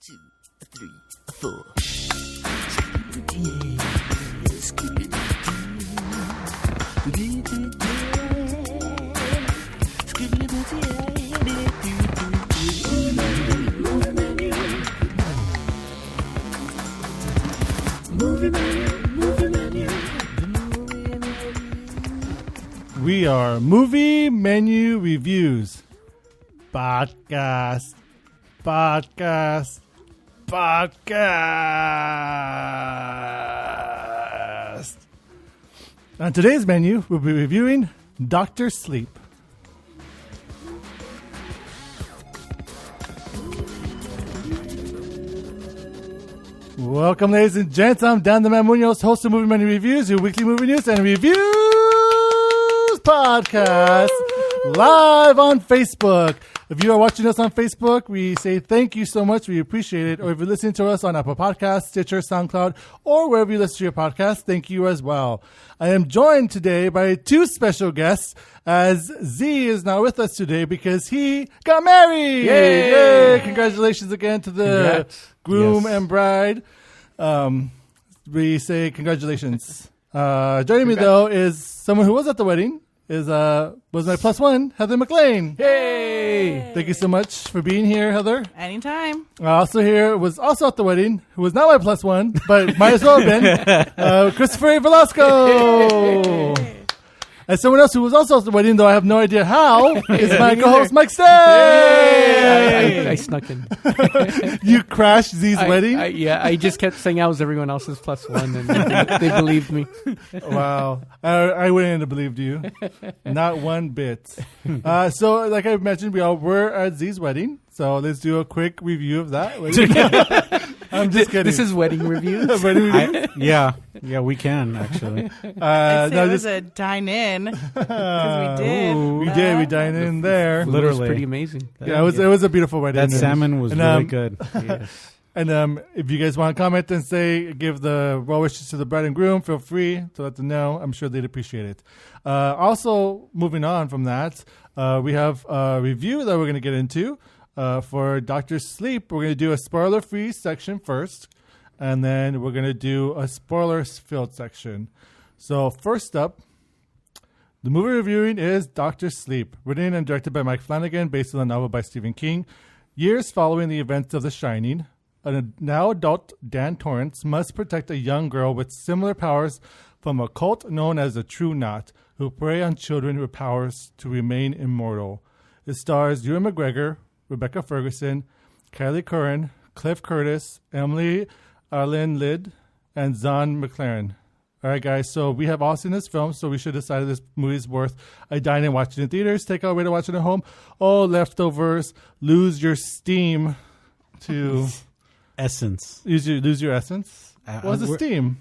2, 3, 4. We are Movie Menu Reviews. Podcast. On today's menu, we'll be reviewing Dr. Sleep. Welcome, ladies and gents. I'm Dan the Man Munoz, host of Movie Menu Reviews, your weekly movie news and reviews podcast, live on Facebook. If you are watching us on Facebook, we say thank you so much. We appreciate it. Or if you're listening to us on Apple Podcasts, Stitcher, SoundCloud, or wherever you listen to your podcast, thank you as well. I am joined today by two special guests, as Z is not with us today because he got married. Yay! Congratulations again to the groom and bride. We say congratulations. Joining me, though, is someone who was at the wedding. Was my plus one, Heather McLean. Hey! Thank you so much for being here, Heather. Anytime. Also here was also at the wedding, who was not my plus one, but might as well have been, Christopher Velasco. Hey. And someone else who was also at the wedding, though I have no idea how, is my co-host, Mike Stay. I snuck in. You crashed Z's wedding? I just kept saying I was everyone else's plus one, and they believed me. Wow. I wouldn't have believed you. Not one bit. So, like I mentioned, we all were at Z's wedding. So, let's do a quick review of that. I'm just kidding. This is wedding reviews? Wedding reviews? Yeah, we can, actually. I'd say it was a dine-in, because we did. We dined in there. It was Literally. pretty amazing. Yeah, it was a beautiful wedding. That salmon was really good. Yes. And if you guys want to comment and give the well wishes to the bride and groom, feel free to let them know. I'm sure they'd appreciate it. Also, moving on from that, we have a review that we're going to get into for Dr. Sleep. We're going to do a spoiler-free section first, and then we're going to do a spoilers-filled section. So first up, the movie reviewing is Dr. Sleep, written and directed by Mike Flanagan, based on a novel by Stephen King. Years following the events of The Shining, a now adult Dan Torrance must protect a young girl with similar powers from a cult known as the True Knot, who prey on children with powers to remain immortal. It stars Ewan McGregor, Rebecca Ferguson, Kylie Curran, Cliff Curtis, Emily Arlen Lid, and Zahn McLaren. All right, guys, so we have all seen this film, so we should decide if this movie is worth a dine and watch it in theaters, take out a way to watch it at home, or leftovers, lose your steam to... Essence. Lose your essence? What's the steam?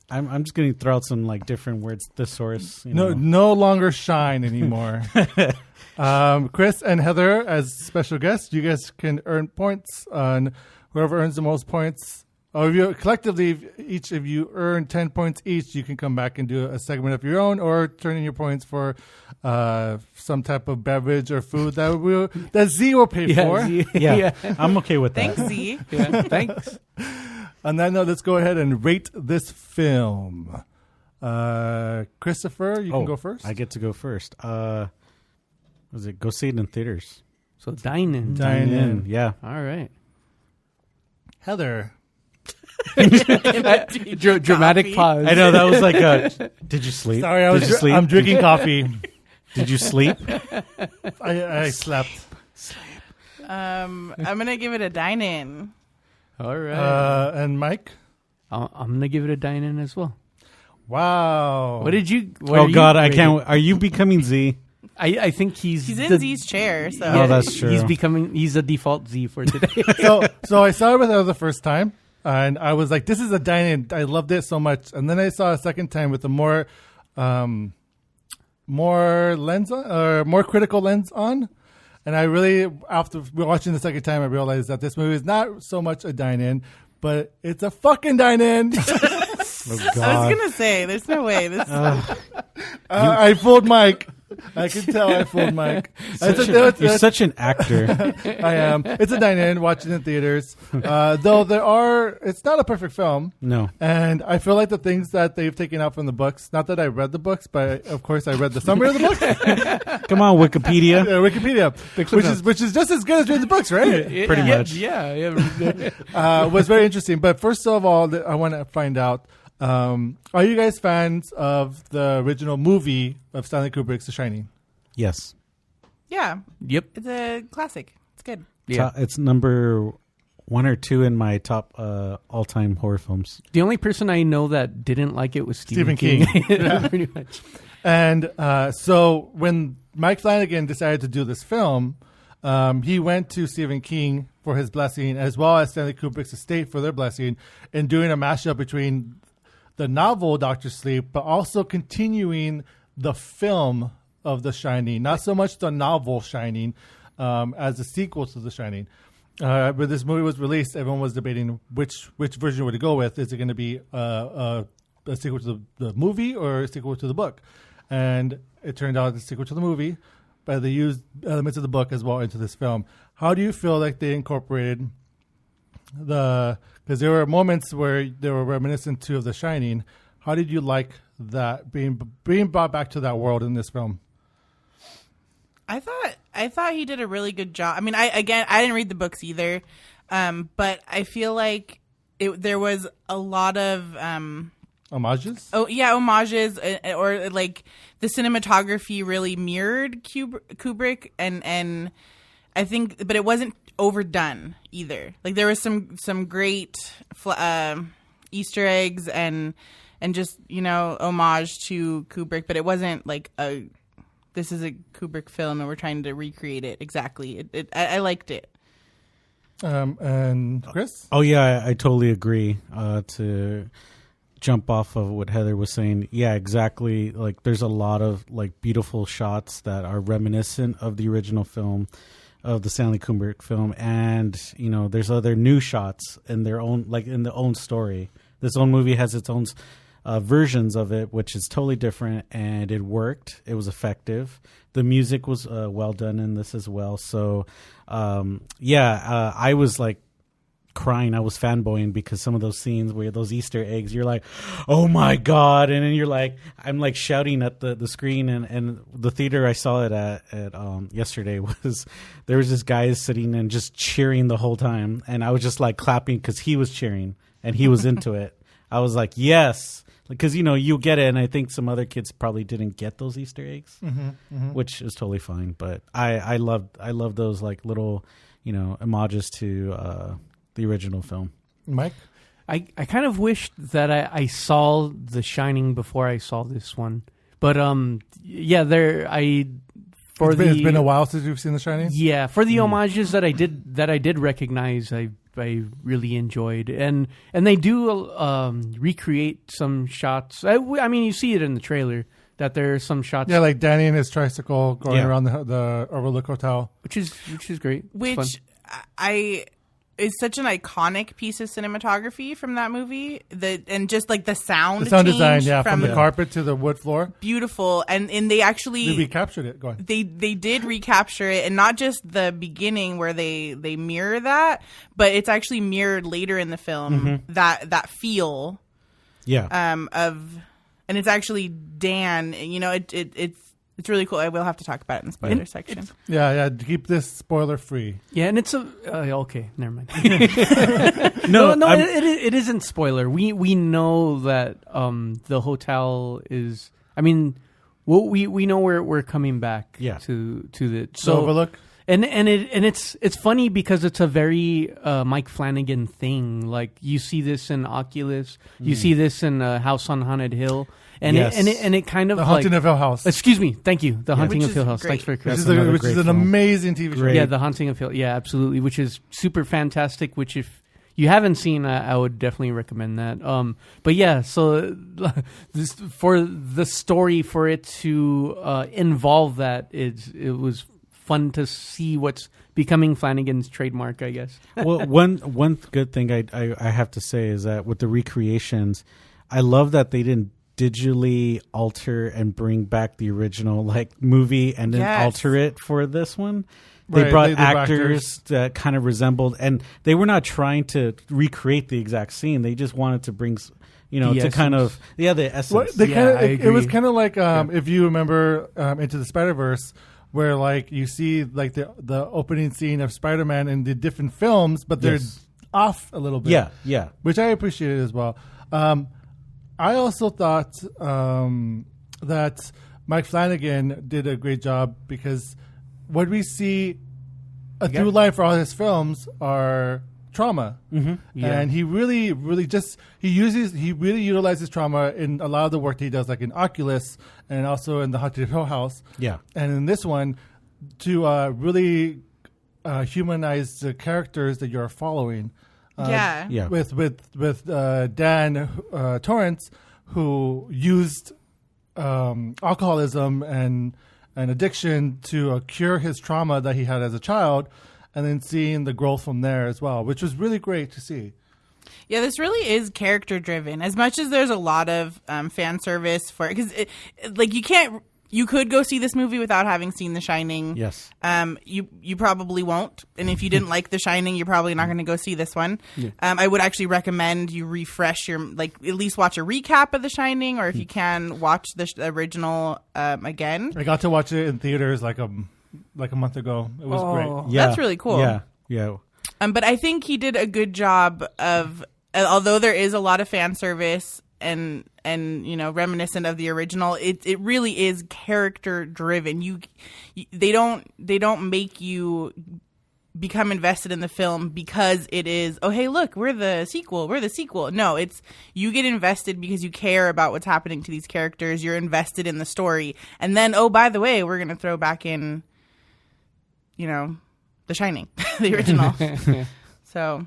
I'm just going to throw out some different words. Thesaurus. No longer shine anymore. Chris and Heather, as special guests, you guys can earn points on whoever earns the most points. Or if you collectively, if each of you earn 10 points each, you can come back and do a segment of your own, or turn in your points for some type of beverage or food that Z will pay for. Yeah, I'm okay with that. Thanks, Z. Yeah, thanks. On that note, let's go ahead and rate this film. Christopher, you can go first. I get to go first. Was it go see it in theaters? So dine in. Dine in. Yeah. All right. Heather. Dramatic pause. I know that was like did you sleep? Sorry, Did you sleep? I'm drinking coffee. Did you sleep? I slept. I'm going to give it a dine-in. All right. And Mike? I'm going to give it a dine in as well. Wow. What did you... I can't. Are you becoming Z? I think he's in Z's chair, so... Oh, that's true. He's a default Z for today. So I saw it with her the first time, and I was like, this is a dine-in. I loved it so much. And then I saw a second time with a more lens on, or more critical lens on. And I really, after watching the second time, I realized that this movie is not so much a dine-in, but it's a fucking dine-in. Oh, God. I was going to say, there's no way. This I fooled Mike. I can tell I fooled Mike. You're such an actor. I am. It's a dine-in, watching in theaters. Though it's not a perfect film. No. And I feel like the things that they've taken out from the books, not that I read the books, but of course I read the summary of the book. Come on, Wikipedia. Wikipedia, which is just as good as reading the books, right? Pretty much. Yeah. Was very interesting. But first of all, I want to find out, are you guys fans of the original movie of Stanley Kubrick's The Shining? Yes. Yeah, Yep. it's a classic. It's good. Yeah. It's number 1 or 2 in my top all-time horror films. The only person I know that didn't like it was Stephen King. Pretty much. And so when Mike Flanagan decided to do this film, he went to Stephen King for his blessing, as well as Stanley Kubrick's estate for their blessing, in doing a mashup between the novel Doctor Sleep, but also continuing the film of The Shining. Not so much the novel Shining as a sequel to The Shining. When this movie was released, everyone was debating which version would it go with. Is it going to be a sequel to the movie or a sequel to the book? And it turned out it's a sequel to the movie, but they used elements of the book as well into this film. How do you feel like they incorporated because there were moments where they were reminiscent to of The Shining. How did you like that being brought back to that world in this film? I thought he did a really good job. I mean, I didn't read the books either, but I feel like there was a lot of Homages? Oh yeah, homages, or like the cinematography really mirrored Kubrick, and I think, but it wasn't overdone either. Like there was some great Easter eggs and just homage to Kubrick, but it wasn't like this is a Kubrick film and we're trying to recreate it exactly. I liked it. And Chris? Oh yeah, I totally agree. To jump off of what Heather was saying, yeah, exactly. Like there's a lot of like beautiful shots that are reminiscent of the original film, of the Stanley Kubrick film, and there's other new shots in their own, like in the own story. This own movie has its own versions of it, which is totally different, and it worked. It was effective. The music was well done in this as well. So I was like crying. I was fanboying because some of those scenes where those Easter eggs, you're like, oh my God. And then you're like, I'm like shouting at the screen, and the theater I saw it at yesterday there was this guy sitting and just cheering the whole time. And I was just like clapping because he was cheering and he was into it. I was like, yes, because, you get it. And I think some other kids probably didn't get those Easter eggs, which is totally fine. But I love those like little, homages to the original film. Mike? I kind of wished that I saw The Shining before I saw this one. But it's been a while since you've seen The Shining? Yeah, for the homages that I did recognize, I really enjoyed, and they do recreate some shots. I mean, you see it in the trailer that there are some shots. Yeah, like Danny and his tricycle going around the Overlook Hotel, which is great. Which is such an iconic piece of cinematography from that movie. And just like the sound design, from the carpet to the wood floor, beautiful. And they actually they recaptured it. Go ahead. They did recapture it, and not just the beginning where they mirror that, but it's actually mirrored later in the film. That feel, and it's actually Dan. It's really cool. I will have to talk about it in the spoiler section. Yeah. Keep this spoiler free. Yeah, and it's okay. Never mind. No, it isn't spoiler. We know that the hotel is. I mean, we know we're coming back. Yeah. To the Overlook. And it's funny because it's a very Mike Flanagan thing. Like you see this in Oculus, you see this in House on Haunted Hill. And it kind of The Haunting of Hill House. Excuse me, thank you. The Haunting Which of Hill is House. great. Thanks for Which correcting. is an amazing TV show. Yeah, The Haunting of Hill. Yeah, absolutely. Which is super fantastic. Which if you haven't seen, I would definitely recommend that. But yeah, so for the story, for it to involve that, it was fun to see what's becoming Flanagan's trademark, I guess. Well, one good thing I have to say is that with the recreations, I love that they didn't digitally alter and bring back the original like movie and then Yes. alter it for this one. They Right, brought they brought actors that kind of resembled, and they were not trying to recreate the exact scene. They just wanted to bring, The to kind essence. of the essence. Well, they Yeah, kinda, I it was agree. kind of like if you remember Into the Spider-Verse, where like you see like the opening scene of Spider-Man in the different films, but they're Yes. off a little bit. Yeah. Which I appreciated as well. I also thought that Mike Flanagan did a great job because what we see a through line for all his films are trauma, Yeah. and he really he really utilizes trauma in a lot of the work that he does, like in Oculus and also in the Haunted Hill House. Yeah. And in this one, to really humanize the characters that you're following. Yeah. Yeah. With Dan Torrance, who used alcoholism and addiction to cure his trauma that he had as a child, and then seeing the growth from there as well, which was really great to see. Yeah, this really is character driven. As much as there's a lot of fan service for it, because like you could go see this movie without having seen The Shining. Yes. You probably won't, and if you didn't like The Shining, you're probably not going to go see this one. I would actually recommend you refresh your at least watch a recap of The Shining, or if you can watch the original again. I got to watch it in theaters like a month ago. It was great. Yeah. That's really cool. Yeah. But I think he did a good job of, although there is a lot of fan service and reminiscent of the original, it really is character driven. They don't make you become invested in the film because it is, oh hey look, we're the sequel. No, it's you get invested because you care about what's happening to these characters. You're invested in the story, and then oh by the way, we're gonna throw back in, The Shining, the original. So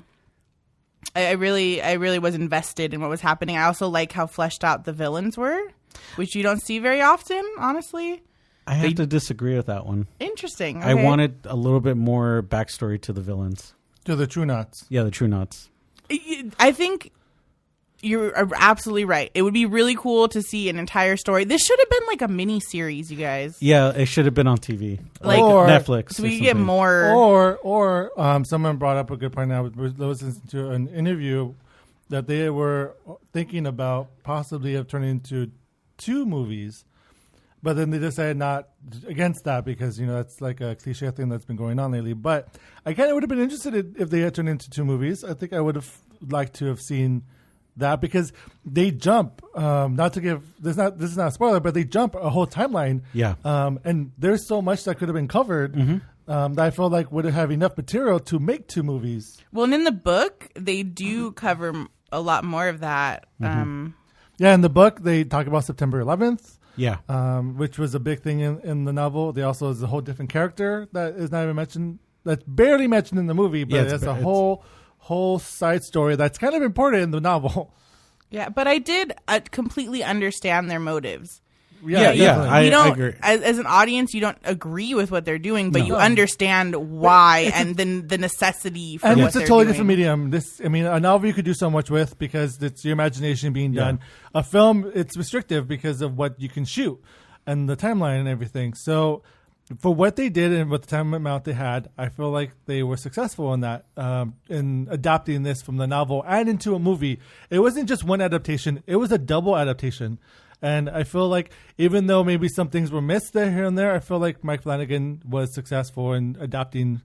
I really was invested in what was happening. I also like how fleshed out the villains were, which you don't see very often, honestly. I have to disagree with that one. Interesting. I Okay. wanted a little bit more backstory to the villains. To the True Knots. Yeah, the True Knots. I think you're absolutely right. It would be really cool to see an entire story. This should have been like a mini series, you guys. Yeah, it should have been on TV. Like Or- Netflix. So or we get something. more. Or someone brought up a good point. I was listening to an interview that they were thinking about possibly of turning into 2 movies, but then they decided not against that because that's like a cliche thing that's been going on lately. But I kind of would have been interested if they had turned into 2 movies. I think I would have liked to have seen that because they jump. Not to give this is not a spoiler, but they jump a whole timeline. Yeah. And there's so much that could have been covered that I felt like would have enough material to make 2 movies. Well, and in the book, they do cover a lot more of that. Yeah, in the book they talk about September 11th, Yeah. which was a big thing in the novel. They also is a whole different character that is not even mentioned. That's barely mentioned in the movie, but Yeah, it's a whole side story that's kind of important in the novel. Yeah, but I did completely understand their motives. Yeah, definitely. I You don't, agree. as an audience, you don't agree with what they're doing, but No. you understand why and then the necessity for And what it's a they're totally doing. different medium. A novel you could do so much with because it's your imagination being done. A film, it's restrictive because of what you can shoot and the timeline and everything. So for what they did and what the time amount they had, I feel like they were successful in that, in adapting this from the novel and into a movie. It wasn't just one adaptation. It was a double adaptation. And I feel like even though maybe some things were missed there, here and there, I feel like Mike Flanagan was successful in adapting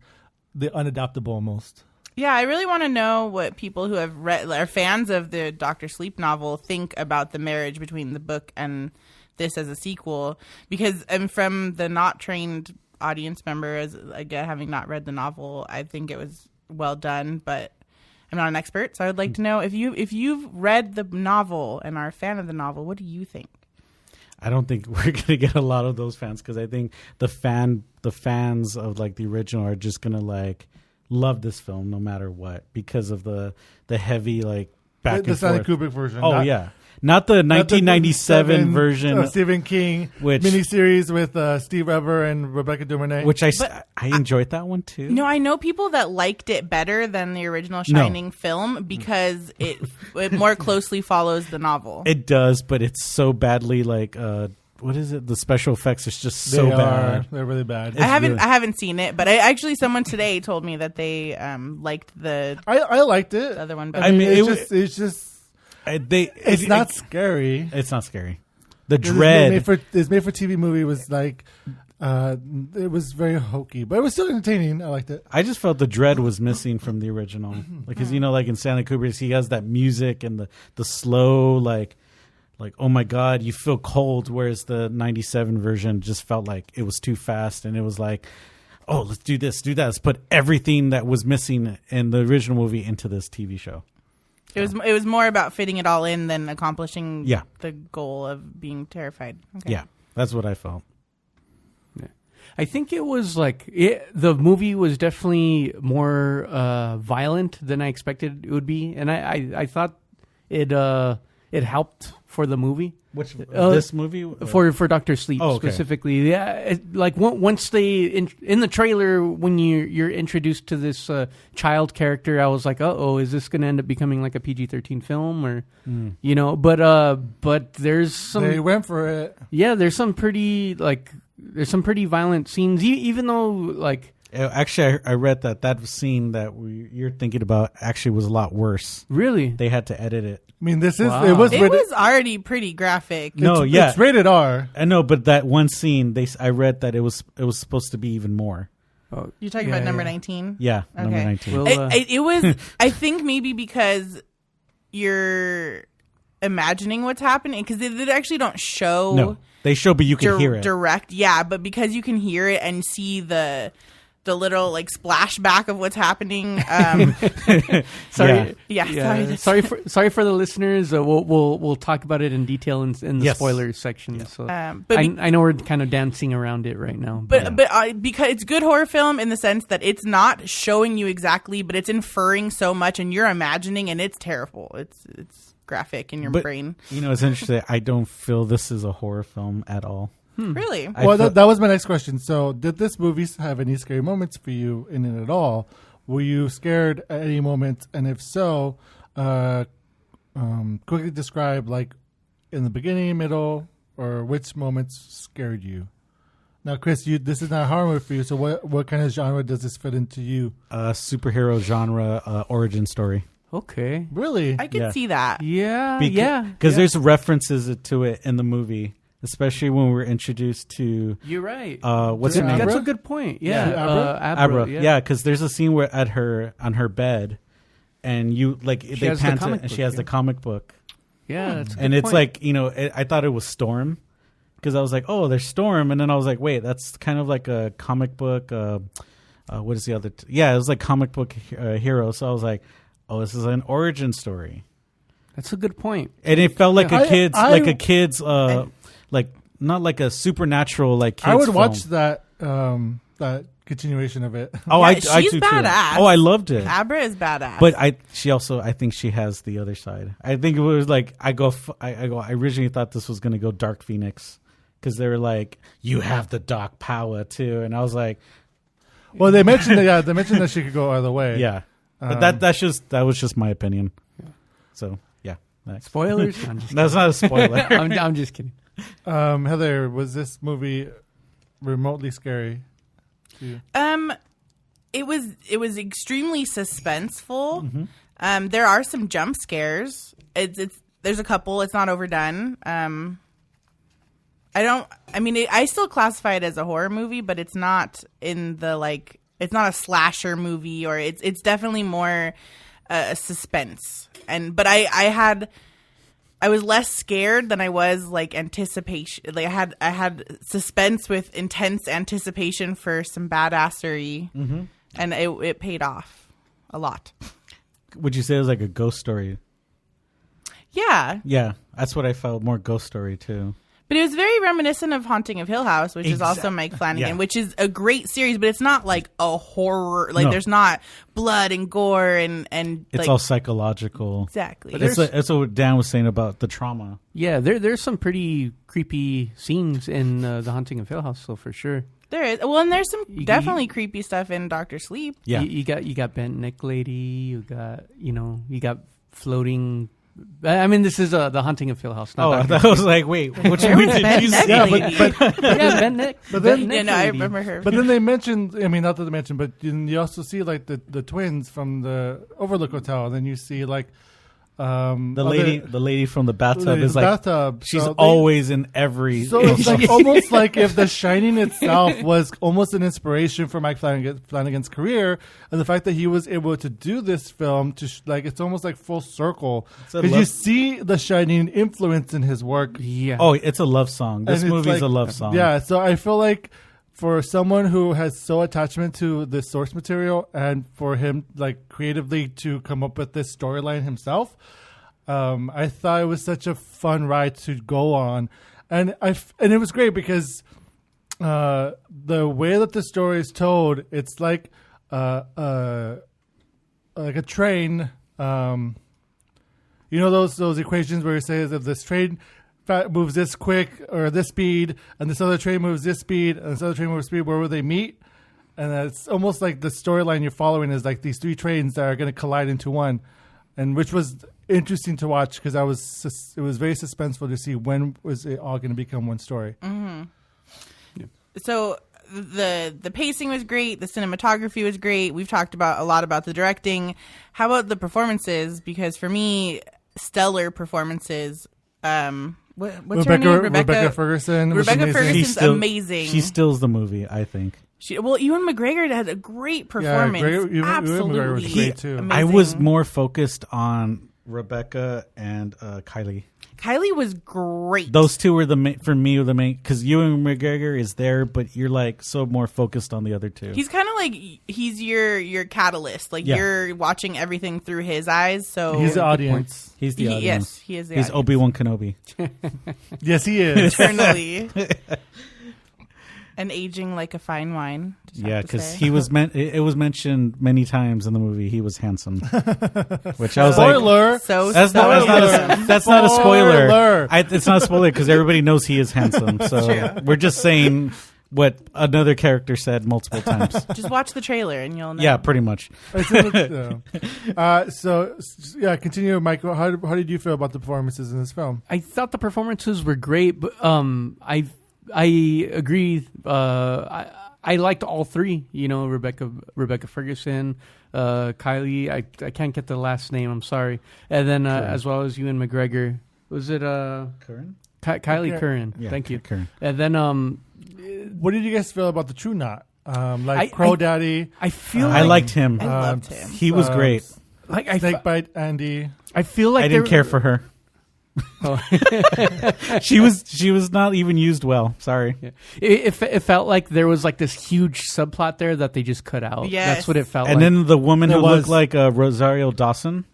the unadaptable almost. Yeah, I really want to know what people who have read, are fans of the Dr. Sleep novel, think about the marriage between the book and this as a sequel. Because from the not trained audience member, as again having not read the novel, I think it was well done, but I'm not an expert, so I would like to know if you've read the novel and are a fan of the novel, what do you think? I don't think we're gonna get a lot of those fans because I think the fans of like the original are just gonna like love this film no matter what because of the heavy like back The and Stanley forth. Kubrick version. Oh not- yeah, not the 1997 version, of Stephen King which- miniseries with Steve Ever and Rebecca De Mornay. which I enjoyed that one too. No, I know people that liked it better than the original Shining film because it more closely follows the novel. It does, but it's so badly like what is it? The special effects is just so bad. They're really bad. I haven't good. I haven't seen it, but someone today told me that they liked the I liked it. other one I better. mean, mean, it's just It's not scary. It's not scary. The It's dread. made for TV movie was like it was very hokey, but it was still entertaining. I liked it. I just felt the dread was missing from the original. Because like in Stanley Kubrick, he has that music and the slow like oh my god, you feel cold. Whereas the 97 version just felt like it was too fast, and it was like, oh, let's do this, do that. Let's put everything that was missing in the original movie into this TV show. It was more about fitting it all in than accomplishing Yeah. the goal of being terrified. Okay. Yeah, that's what I felt. I think it was like the movie was definitely more violent than I expected it would be, and I thought it helped for the movie. Which this movie For Dr. Sleep okay. specifically, yeah. Once they in the trailer when you're introduced to this child character, I was like, is this going to end up becoming like a PG-13 film or you know? But there's some They went for it. yeah, there's some pretty violent scenes, even though like Actually, I read that scene that you're thinking about actually was a lot worse. really They had to edit it. I mean, this is Wow. it was It rated, was already pretty graphic. No, it's, yeah. it's rated R. I know, but that one scene, I read that it was supposed to be even more. You're talking Yeah, about number yeah. 19? Yeah, number Okay. 19. Well, It was, I think maybe because you're imagining what's happening, because they actually don't show No, they show, but you can hear it. direct. Yeah, but because you can hear it and see the little like splashback of what's happening. sorry, Yeah, sorry. sorry for the listeners. We'll talk about it in detail in the Yes. spoilers section. So But I know we're kind of dancing around it right now. But because it's good horror film in the sense that it's not showing you exactly, but it's inferring so much, and you're imagining, and it's terrible. It's graphic in your But brain. you know, it's interesting. I don't feel this is a horror film at all. Really? I Well, felt- that was my next question. So, did this movie have any scary moments for you in it at all? Were you scared at any moment? And if so, quickly describe, like, in the beginning, middle, or which moments scared you. Now, Chris, this is not a horror movie for you. So, what kind of genre does this fit into you? Superhero genre origin story. Okay. Really? I could Yeah. see that. Yeah. Because there's references to it in the movie, especially when we're introduced to You're right. what's her name? That's Abra? a good point. Yeah. Abra? Abra. Yeah, because there's a scene where on her bed, and you like they has the pan to, comic and she book, has yeah. the comic book, Yeah. That's a and good it's point. like I thought it was Storm, because I was like, oh, there's Storm, and then I was like, wait, that's kind of like a comic book. What is the other? Yeah, it was like comic book hero. So I was like, oh, this is an origin story, That's a good point. and it felt like Yeah. a kid's like not like a supernatural like. Kids I would film. watch that continuation of it. Oh, Yeah, I she's do badass. too. Oh, I loved it. Abra is badass. But I think she has the other side. I think it was like I originally thought this was gonna go Dark Phoenix, because they were like, you have the dark power too, and I was like, Well, they mentioned that she could go either way. yeah, but that was just my opinion. So yeah, next. Spoilers? I'm just That's not a spoiler. I'm just kidding. Heather, was this movie remotely scary to you? it was extremely suspenseful. Mm-hmm. There are some jump scares. There's a couple. It's not overdone. I still classify it as a horror movie, but it's not in the like. It's not a slasher movie, or it's definitely more a suspense. But I was less scared than I was like anticipation. Like I had suspense with intense anticipation for some badassery, and it paid off a lot. Would you say it was like a ghost story? Yeah, Yeah, that's what I felt, more ghost story too. But it was very reminiscent of Haunting of Hill House, which is also Mike Flanagan, Yeah. which is a great series, but it's not like a horror. Like No. there's not blood and gore and It's like, all psychological. exactly. That's what Dan was saying about the trauma. Yeah, there's some pretty creepy scenes in The Haunting of Hill House, so for sure. There is and there's some You- definitely creepy stuff in Doctor Sleep. Yeah. You got Bent Neck Lady. You got floating. I mean, this is The Haunting of Hill House. Oh, Not I was like, wait, which There movie was did Bent you Neck see? Yeah, Lady. yeah, Bent Neck. But then- Bent Neck Yeah, no, I Lady. remember her. But then they mentioned, I mean, not that they mentioned, but you also see like the twins from the Overlook Hotel. And then you see like The lady from the bathtub is like bathtub. she's So they- always in every. So it's like almost like if The Shining itself was almost an inspiration for Mike Flanagan's career, and the fact that he was able to do this film to like it's almost like full circle a because you love- see The Shining influence in his work. Yeah. Oh, it's a love song. This And it's movie's like- a love song. Yeah, so I feel like for someone who has so attachment to the source material, and for him like creatively to come up with this storyline himself. I thought it was such a fun ride to go on, and it was great because the way that the story is told, it's like a train. You know those equations where it says if this train moves this quick or this speed, and this other train moves this speed, and this other train moves speed, where will they meet? And it's almost like the storyline you're following is like these three trains that are going to collide into one, and which was interesting to watch because it was very suspenseful to see when was it all going to become one story. So the pacing was great. The cinematography was great. We've talked a lot about the directing. How about the performances? Because for me, stellar performances. What's her name? Rebecca Ferguson. was Rebecca amazing. Ferguson's amazing. She steals the movie, I think. Ewan McGregor had a great performance. Ewan Absolutely, McGregor was great, too. amazing. I was more focused on Rebecca and Kylie. Kylie was great. Those two were the main because Ewan McGregor is there, but you're like so more focused on the other two. He's kind of like he's your catalyst. Like Yeah. you're watching everything through his eyes. So He's the audience. He's the audience. Yes, he is the He's audience. Obi-Wan Kenobi. Yes, he is. Eternally. And aging like a fine wine. just have Yeah, to because say. he was it was mentioned many times in the movie. He was handsome, which I was Spoiler. like, So that's not a spoiler. It's not a spoiler because everybody knows he is handsome. So we're just saying what another character said multiple times. Just watch the trailer and you'll know. Yeah, pretty much. Continue, Michael. How did you feel about the performances in this film? I thought the performances were great, but I agree. I liked all three. You know, Rebecca Ferguson, Kylie. I can't get the last name. I'm sorry. And then as well as Ewan McGregor. Was it Curran? Kylie Yeah. Curran? Yeah, Thank you. Curran. And then What did you guys feel about the True Knot? I- Crow Daddy. I feel I liked him. I loved him. He was great. like I Snakebite Andy. feel like I didn't care for her. Oh. She was not even used well. Sorry. Yeah. It felt like there was like this huge subplot there that they just cut out. Yes. That's what it felt And like. then the woman There who was. looked like Rosario Dawson.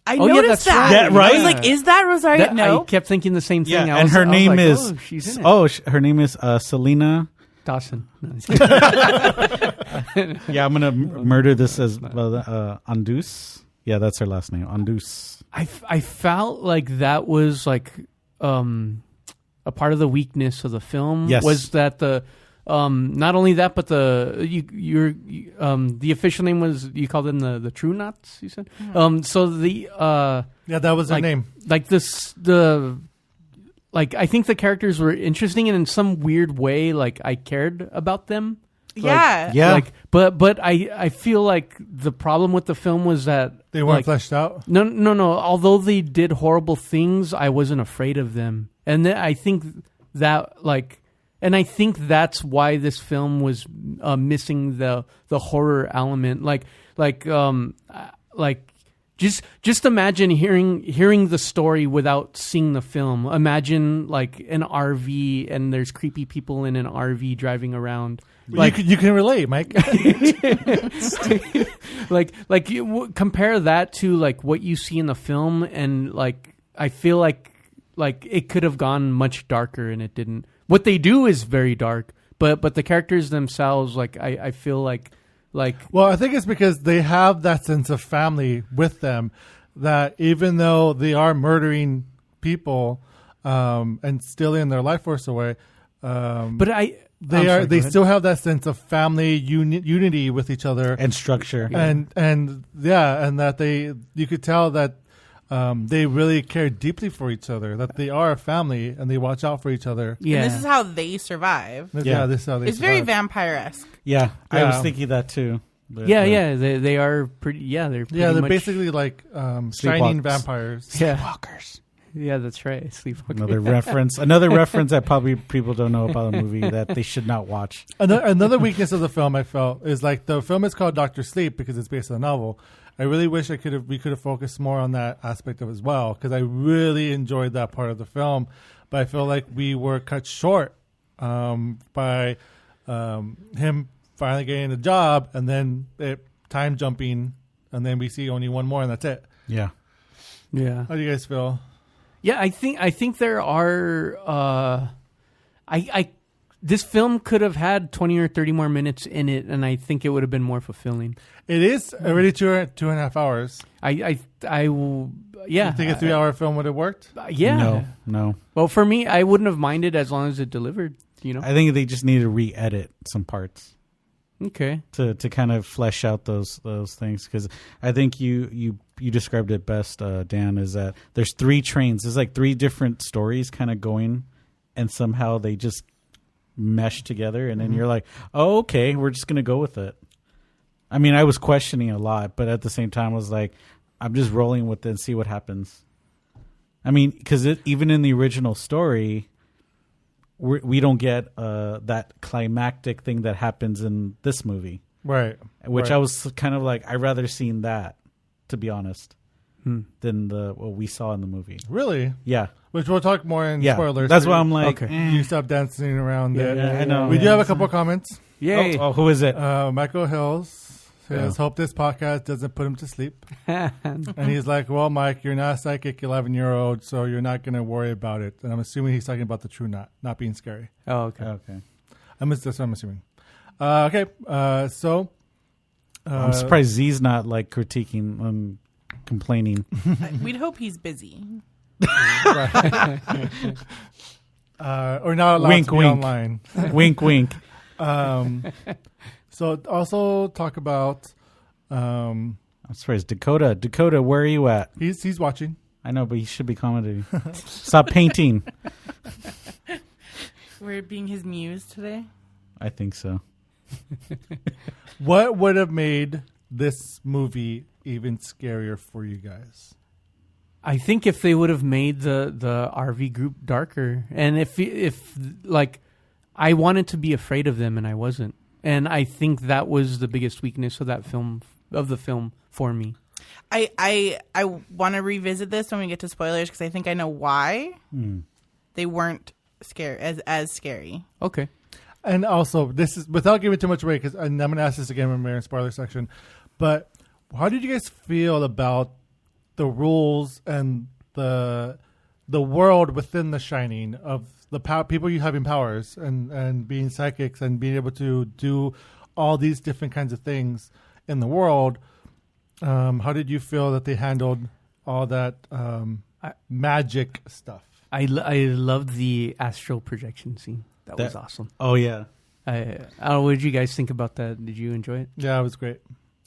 I Oh, yeah, noticed that's that. right. Yeah, right? I was like, is that Rosario? No. I kept thinking the same thing. Yeah, I and was- her I was name like, is oh, she's in it. her name is Selena. Dawson. No. Yeah, I'm gonna murder this as Andus. Yeah, that's her last name, Andus. I felt like that was like a part of the weakness of the film. Yes. Was that the not only that, but the official name was, you called them the True Knots, you said. So the Yeah, that was her like name. like I think the characters were interesting, and in some weird way, like I cared about them. Yeah. Yeah. Like, but I feel like the problem with the film was that They weren't like, fleshed out. No. Although they did horrible things, I wasn't afraid of them, and I think that and I think that's why this film was missing the horror element. Just imagine hearing the story without seeing the film. Imagine like an RV and there's creepy people in an RV driving around. Like you can relate, Mike. compare that to like what you see in the film, and like I feel like like it could have gone much darker and it didn't. What they do is very dark, but the characters themselves, like I feel like Well, I think it's because they have that sense of family with them, that even though they are murdering people and stealing their life force away, they still have that sense of family unity with each other and structure. and that you could tell that they really care deeply for each other, that they are a family and they watch out for each other. yeah. And this is how they survive. Yeah. This is how they It's very survive. vampire-esque. Yeah, I Yeah. was thinking that too. But- yeah. They are pretty. Yeah, they're pretty They're much, basically like shining vampires. yeah. Sleepwalkers. Yeah, that's right. Sleepwalker. Another reference. Another reference that probably people don't know about a movie that they should not watch. Another weakness of the film, I felt, is like the film is called Dr. Sleep because it's based on a novel. I really wish we could have focused more on that aspect of it as well, because I really enjoyed that part of the film, but I feel like we were cut short by him finally getting a job and then time jumping, and then we see only one more and that's it. Yeah. Yeah. How do you guys feel? Yeah, I think there are. This film could have had 20 or 30 more minutes in it, and I think it would have been more fulfilling. It is already 2.5 hours. I will. Yeah, You think a 3-hour film would have worked? Yeah. No. Well, for me, I wouldn't have minded as long as it delivered. You know. I think they just need to re-edit some parts Okay. to kind of flesh out those things, because I think you described it best, Dan, is that there's 3 trains. There's like 3 different stories kind of going, and somehow they just mesh together, and then you're like, oh, okay, we're just going to go with it. I mean, I was questioning a lot, but at the same time I was like, I'm just rolling with it and see what happens. I mean, because even in the original story, we don't get that climactic thing that happens in this movie. Right. Which Right. I was kind of like, I'd rather seen that, to be honest, than what we saw in the movie. Really? Yeah. Which we'll talk more in Yeah. spoilers. That's why I'm like, Okay. You stop dancing around it. yeah, I know. We do have a couple comments. Yay. Oh, who is it? Michael Hills says, hope this podcast doesn't put him to sleep. And he's like, well, Mike, you're not a psychic 11-year-old, so you're not going to worry about it. And I'm assuming he's talking about the true not being scary. Oh, okay. Okay. That's what I'm assuming. Okay, so... I'm surprised Z's not like critiquing, complaining. We'd hope he's busy. or not allowed Wink, to be wink. online. Wink, wink. So also talk about... I'm surprised. Dakota, where are you at? he's watching. I know, but you should be commenting. Stop painting. We're being his muse today. I think so. What would have made this movie even scarier for you guys? I think if they would have made the RV group darker, and if like I wanted to be afraid of them and I wasn't, and I think that was the biggest weakness of the film for me. I want to revisit this when we get to spoilers because I think I know why they weren't as scary. Okay. And also, this is without giving too much away, because I'm going to ask this again when we're in spoiler section. But how did you guys feel about the rules and the world within The Shining of the people you having powers and being psychics and being able to do all these different kinds of things in the world? How did you feel that they handled all that magic stuff? I loved the astral projection scene. That was awesome. Oh, yeah. I don't know, what did you guys think about that? Did you enjoy it? Yeah, it was great.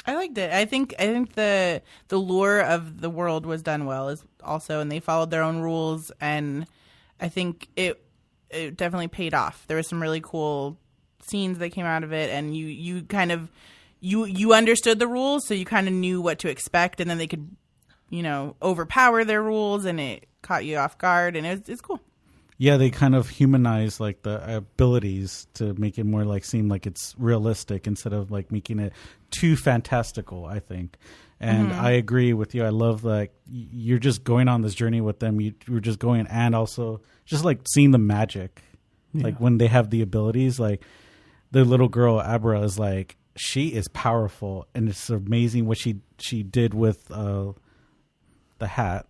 I liked it. I think the lure of the world was done well as also, and they followed their own rules, and I think it definitely paid off. There were some really cool scenes that came out of it, and you kind of you understood the rules, so you kind of knew what to expect, and then they could overpower their rules, and it caught you off guard, and it's cool. Yeah, they kind of humanize like the abilities to make it more like seem like it's realistic instead of like making it too fantastical, I think. And I agree with you. I love like you're just going on this journey with them. You're just going, and also just like seeing the magic, like when they have the abilities. Like the little girl Abra is like, she is powerful, and it's amazing what she did with the hat.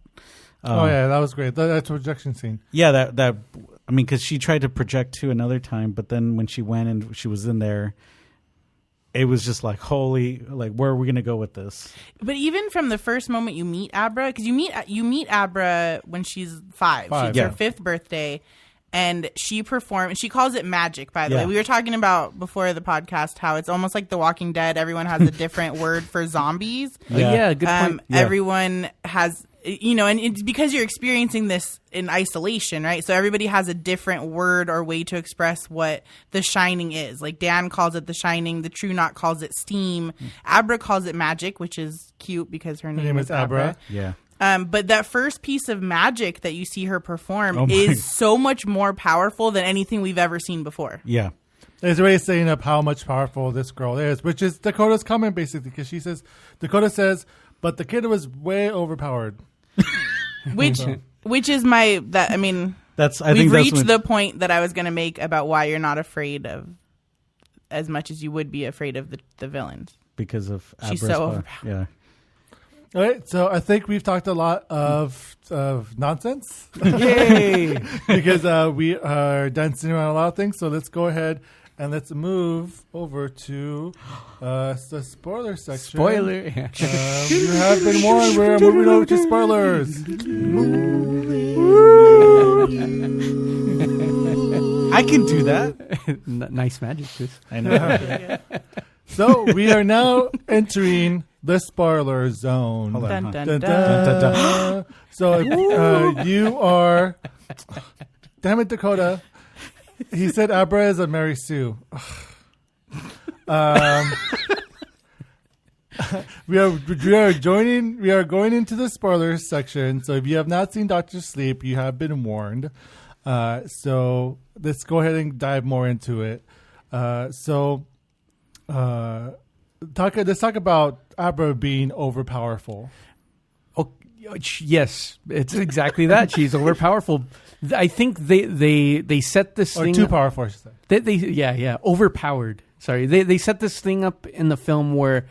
Oh yeah, that was great. That's a projection scene. Yeah, that I mean, because she tried to project to another time, but then when she went and she was in there, it was just like, holy, like, where are we gonna go with this? But even from the first moment you meet Abra, because you meet Abra when she's 5. It's her 5th birthday, and she performs. She calls it magic. By the way, we were talking about before the podcast how it's almost like The Walking Dead. Everyone has a different word for zombies. Yeah, good point. Everyone has. And it's because you're experiencing this in isolation, right? So everybody has a different word or way to express what the shining is. Like Dan calls it the shining. The True Knot calls it steam. Abra calls it magic, which is cute because her name is Abra. Yeah. But that first piece of magic that you see her perform is so much more powerful than anything we've ever seen before. Yeah. It's already saying up how much powerful this girl is, which is Dakota's comment basically, because Dakota says, but the kid was way overpowered. Which is I think we've reached the point that I was going to make about why you're not afraid of as much as you would be afraid of the villains. Because of she's Abra's so overpowered. Yeah. All right, so I think we've talked a lot of nonsense. Yay! Because we are dancing around a lot of things. So let's go ahead and let's move over to the spoiler section. Spoiler. Yeah. You have been warned. We're moving over to spoilers. I can do that. Nice magic, Chris. I know. So we are now entering the spoiler zone. Hold on. Dun, dun, Dun, dun. dun, dun. So you are... Damn it, Dakota. He said Abra is a Mary Sue. We are going into the spoilers section. So if you have not seen Dr. Sleep, you have been warned. So let's go ahead and dive more into it. Let's talk about Abra being overpowerful. Oh, yes, it's exactly that. She's overpowerful. I think they set this Or thing too up- powerful, I should say. overpowered. Sorry, they set this thing up in the film where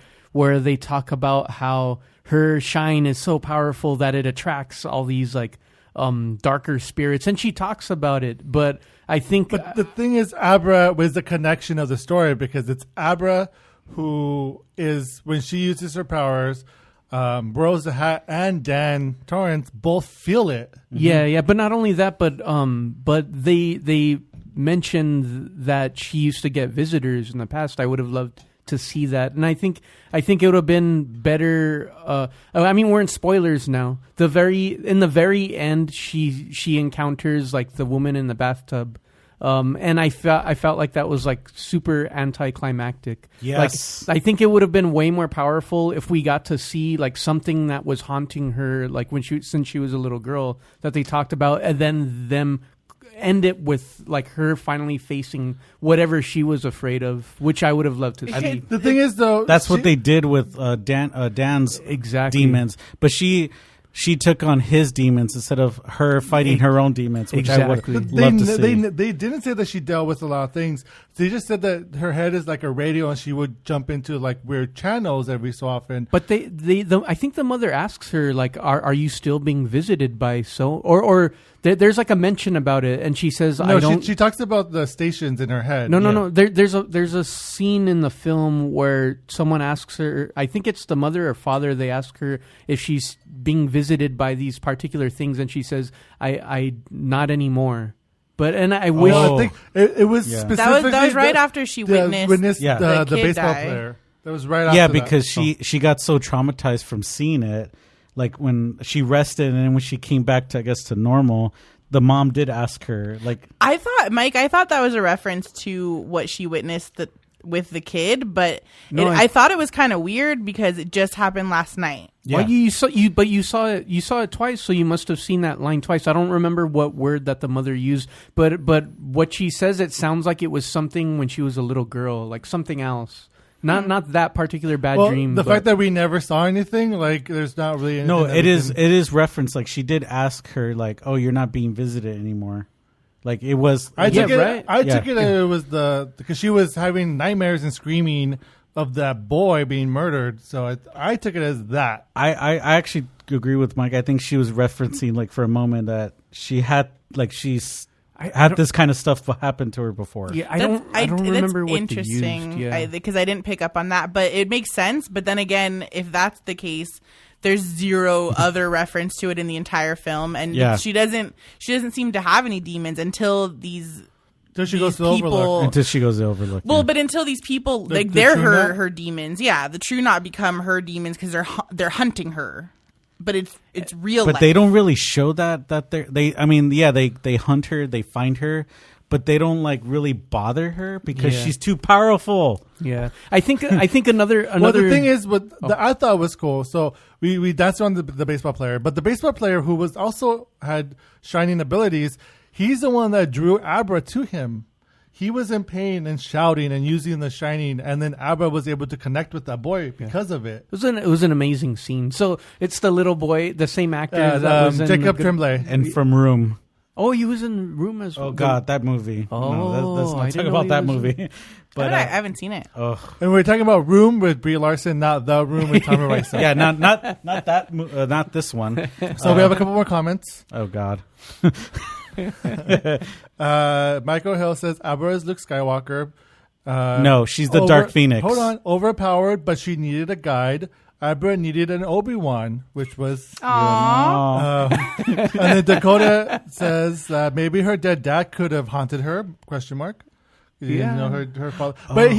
they talk about how her shine is so powerful that it attracts all these like darker spirits, and she talks about it. But I think, But the thing is, Abra was the connection of the story, because it's Abra who is, when she uses her powers, Rose the Hat and Dan Torrance both feel it. yeah. But not only that, but they mentioned that she used to get visitors in the past. I would have loved to see that, and I think it would have been better. I mean, we're in spoilers now. In the very end, she encounters like the woman in the bathtub, and I felt like that was like super anticlimactic. Yes. Like, I think it would have been way more powerful if we got to see like something that was haunting her, like since she was a little girl, that they talked about, and then them end it with like her finally facing whatever she was afraid of, which I would have loved to see. The thing is, though, That's what they did with Dan's Exactly. demons, but she took on his demons instead of her fighting her own demons, which Exactly. I would love to see. They didn't say that she dealt with a lot of things. They just said that her head is like a radio, and she would jump into like weird channels every so often. But I think the mother asks her like, "Are you still being visited by so?" Or there's like a mention about it, and she says, No, "I don't." she talks about the stations in her head. No. There's a scene in the film where someone asks her. I think it's the mother or father. They ask her if she's being visited by these particular things, and she says, "I not anymore." But I wish. I think it was Yeah. specifically That was right after she witnessed Yeah. the kid baseball die. player. That was right after Yeah, that. because she got so traumatized from seeing it, like when she rested and then when she came back to normal, the mom did ask her like, I thought that was a reference to what she witnessed with the kid, but No, I thought it was kind of weird because it just happened last night. yeah. Well, you saw it twice, so you must have seen that line twice. I don't remember what word that the mother used, but what she says, it sounds like it was something when she was a little girl, like something else. Not that particular bad dream. The but fact that we never saw anything, like, there's not really anything. No, that it we is can- referenced. Like she did ask her like, "Oh, you're not being visited anymore." Like it was. I took it. right. I took it that it was because she was having nightmares and screaming of that boy being murdered. So I took it as that. I actually agree with Mike. I think she was referencing like for a moment that she had like had this kind of stuff happen to her before. Yeah, I don't remember what they used. Interesting, Yeah. because I didn't pick up on that, but it makes sense. But then again, if that's the case, there's zero other reference to it in the entire film, and Yeah. she doesn't seem to have any demons until these. Until she goes to These Overlook. people- Until she goes to Overlook. Well, yeah. but until these people, The they're True her Knot? her demons. Yeah, the True Knot become her demons because they're hunting her. But it's real. But life. they don't really show that they hunt her, they find her, but they don't like really bother her because Yeah. she's too powerful. Yeah, I think another. Well, the thing is, I thought was cool. So we danced on the baseball player, but the baseball player who was also had shining abilities, he's the one that drew Abra to him. He was in pain and shouting and using the shining, and then Abra was able to connect with that boy because of it. It was an amazing scene. So it's the little boy, the same actor that was in Jacob the Tremblay. And from Room. Oh, he was in Room as well. Oh God, that movie. Oh, let's I not didn't talk know about he that was in- movie. But I haven't seen it. oh And we're talking about Room with Brie Larson, not The Room with Tommy Wiseau. yeah, not that, not this one. So we have a couple more comments. Oh God. Michael Hill says Abra is Luke Skywalker. No, she's the Dark Phoenix. Hold on, overpowered, but she needed a guide. Abra needed an Obi-Wan, which was. Aww. And then Dakota says that maybe her dead dad could have haunted her? Question mark. You Yeah. know her father, but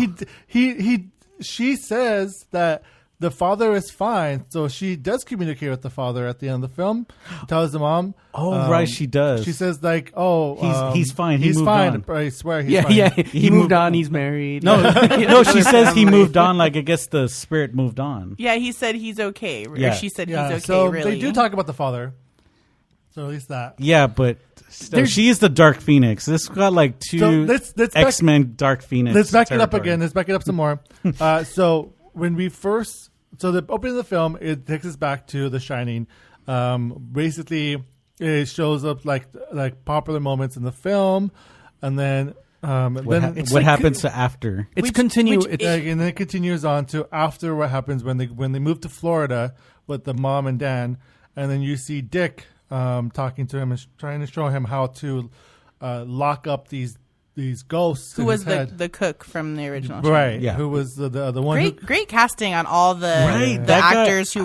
she says that the father is fine, so she does communicate with the father at the end of the film. Tells the mom. Oh, right, she does. She says like, "Oh, He's fine. He He's moved fine. on." I swear, he's Yeah, fine. yeah. He moved on. He's married. No, no, she says he family. moved on. Like I guess the spirit moved on. Yeah, he said he's okay. Yeah. Or she said Yeah, he's okay. so really, they do talk about the father. So at least that. Yeah, but still, she is the Dark Phoenix. This got like two So let's back- X-Men Dark Phoenix. Let's back it up territory. again. Let's back it up some more. So when we first, so the opening of the film, it takes us back to The Shining. Basically, it shows up like popular moments in the film, and then What happens to after? It's Which- continue. which it's, and then it continues on to after what happens when they move to Florida with the mom and Dan, and then you see Dick talking to him and trying to show him how to lock up these ghosts. who in was his head. the cook from the original? Right? Yeah. Who was the one? Great casting on all the Right, the that guy- actors who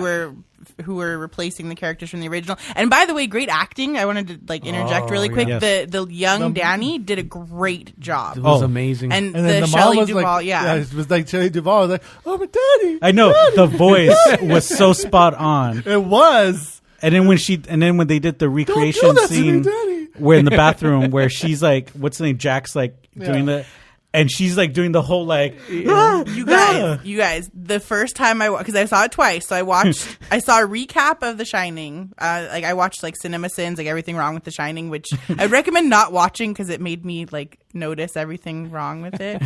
were replacing the characters from the original. And by the way, great acting. I wanted to interject really quick. yes. The young Danny did a great job. it was Oh. amazing. And And then the the mom Shelley was Duvall, like, yeah. it was like Shelley Duvall was like, "Oh, but Daddy." I know the voice was so spot on. It was. And then when they did the recreation that to me, scene Daddy. where in the bathroom where she's like, what's the name? Jack's like doing the, and she's like doing the whole like, "Ah, You ah." guys, the first time because I saw it twice, so I saw a recap of The Shining. I watched like CinemaSins, like Everything Wrong with The Shining, which I'd recommend not watching because it made me like notice everything wrong with it.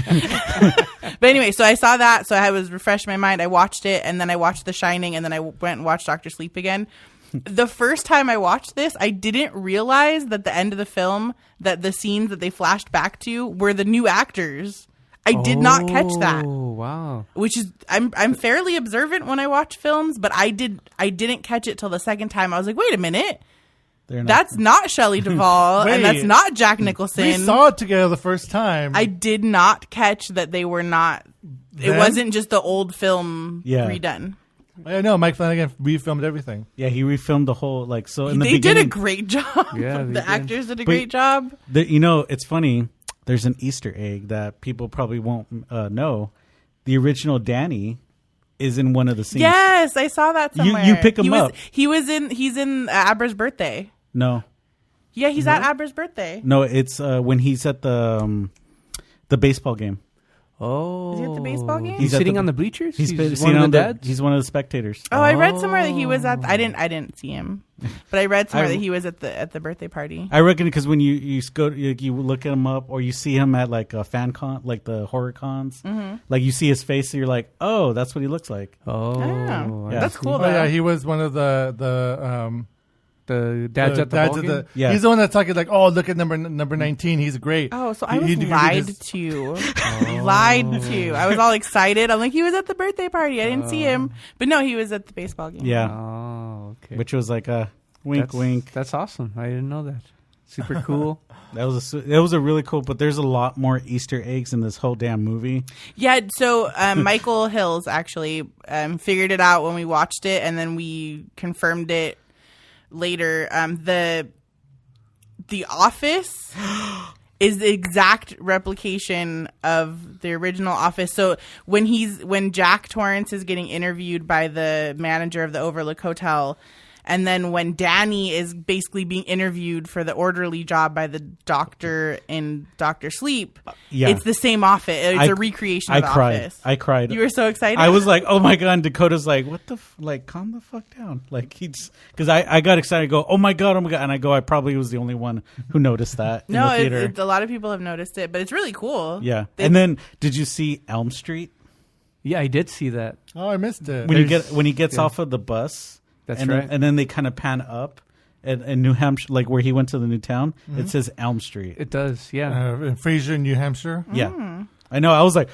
But anyway, so I saw that, so I was refreshed my mind. I watched it, and then I watched The Shining, and then I went and watched Dr. Sleep again. The first time I watched this, I didn't realize that the end of the film, that the scenes that they flashed back to were the new actors. I did not catch that. Oh wow! Which is I'm fairly observant when I watch films, but I didn't catch it till the second time. I was like, wait a minute, They're not- that's not Shelley Duvall, and that's Wait. not Jack Nicholson. We saw it together the first time. I did not catch that they were not. It Then? wasn't just the old film Yeah. redone. I know Mike Flanagan refilmed everything. yeah, he refilmed the whole like so in the They beginning. did a great job. Yeah, they the did. actors did a But- great job. It's funny. There's an Easter egg that people probably won't know. The original Danny is in one of the scenes. Yes, I saw that You- somewhere. you pick him He was- up. He's in Abra's birthday. No, Yeah, he's at Abra's birthday. no, it's when he's at the baseball game. Oh, Is he at the baseball game? He's He's at sitting the- on the bleachers. He's one sitting of on the the. dads. He's one of the spectators. Oh, I read somewhere that he was at. I didn't see him, but I read somewhere that he was at the birthday party. I reckon because when you go you look him up or you see him at like a fan con, like the horror cons, like you see his face and you're like, oh, that's what he looks like. Oh, Oh, Yeah. that's cool. Oh Though. yeah, he was one of the The dad's at the ball game? Yeah. He's the one that's talking like, oh, look at number 19. He's great. Oh, so I was He did lied his- to. Lied to. I was all excited. I'm like, he was at the birthday party. I didn't see him. But no, he was at the baseball game. Yeah. Oh, okay. Which was like a wink, wink. That's awesome. I didn't know that. Super cool. It was a really cool, but there's a lot more Easter eggs in this whole damn movie. Yeah, so Michael Hills actually figured it out when we watched it, and then we confirmed it later. The Office is the exact replication of the original Office. So when Jack Torrance is getting interviewed by the manager of the Overlook Hotel, and then when Danny is basically being interviewed for the orderly job by the doctor in Dr. Sleep, Yeah. it's the same office. It's a recreation of the Office. I cried. You were so excited? I was like, oh my God. And Dakota's like, what the, calm the fuck down. Like, because I got excited. I go, oh my God. And I go, I probably was the only one who noticed that in the theater. a lot of people have noticed it, but it's really cool. Yeah. And then, did you see Elm Street? Yeah, I did see that. Oh, I missed it. When he gets off of the bus. That's and right. Then, and then they kind of pan up in New Hampshire, like where he went to the new town. It says Elm Street. It does, yeah. in Fraser, New Hampshire. Yeah. I know. I was like,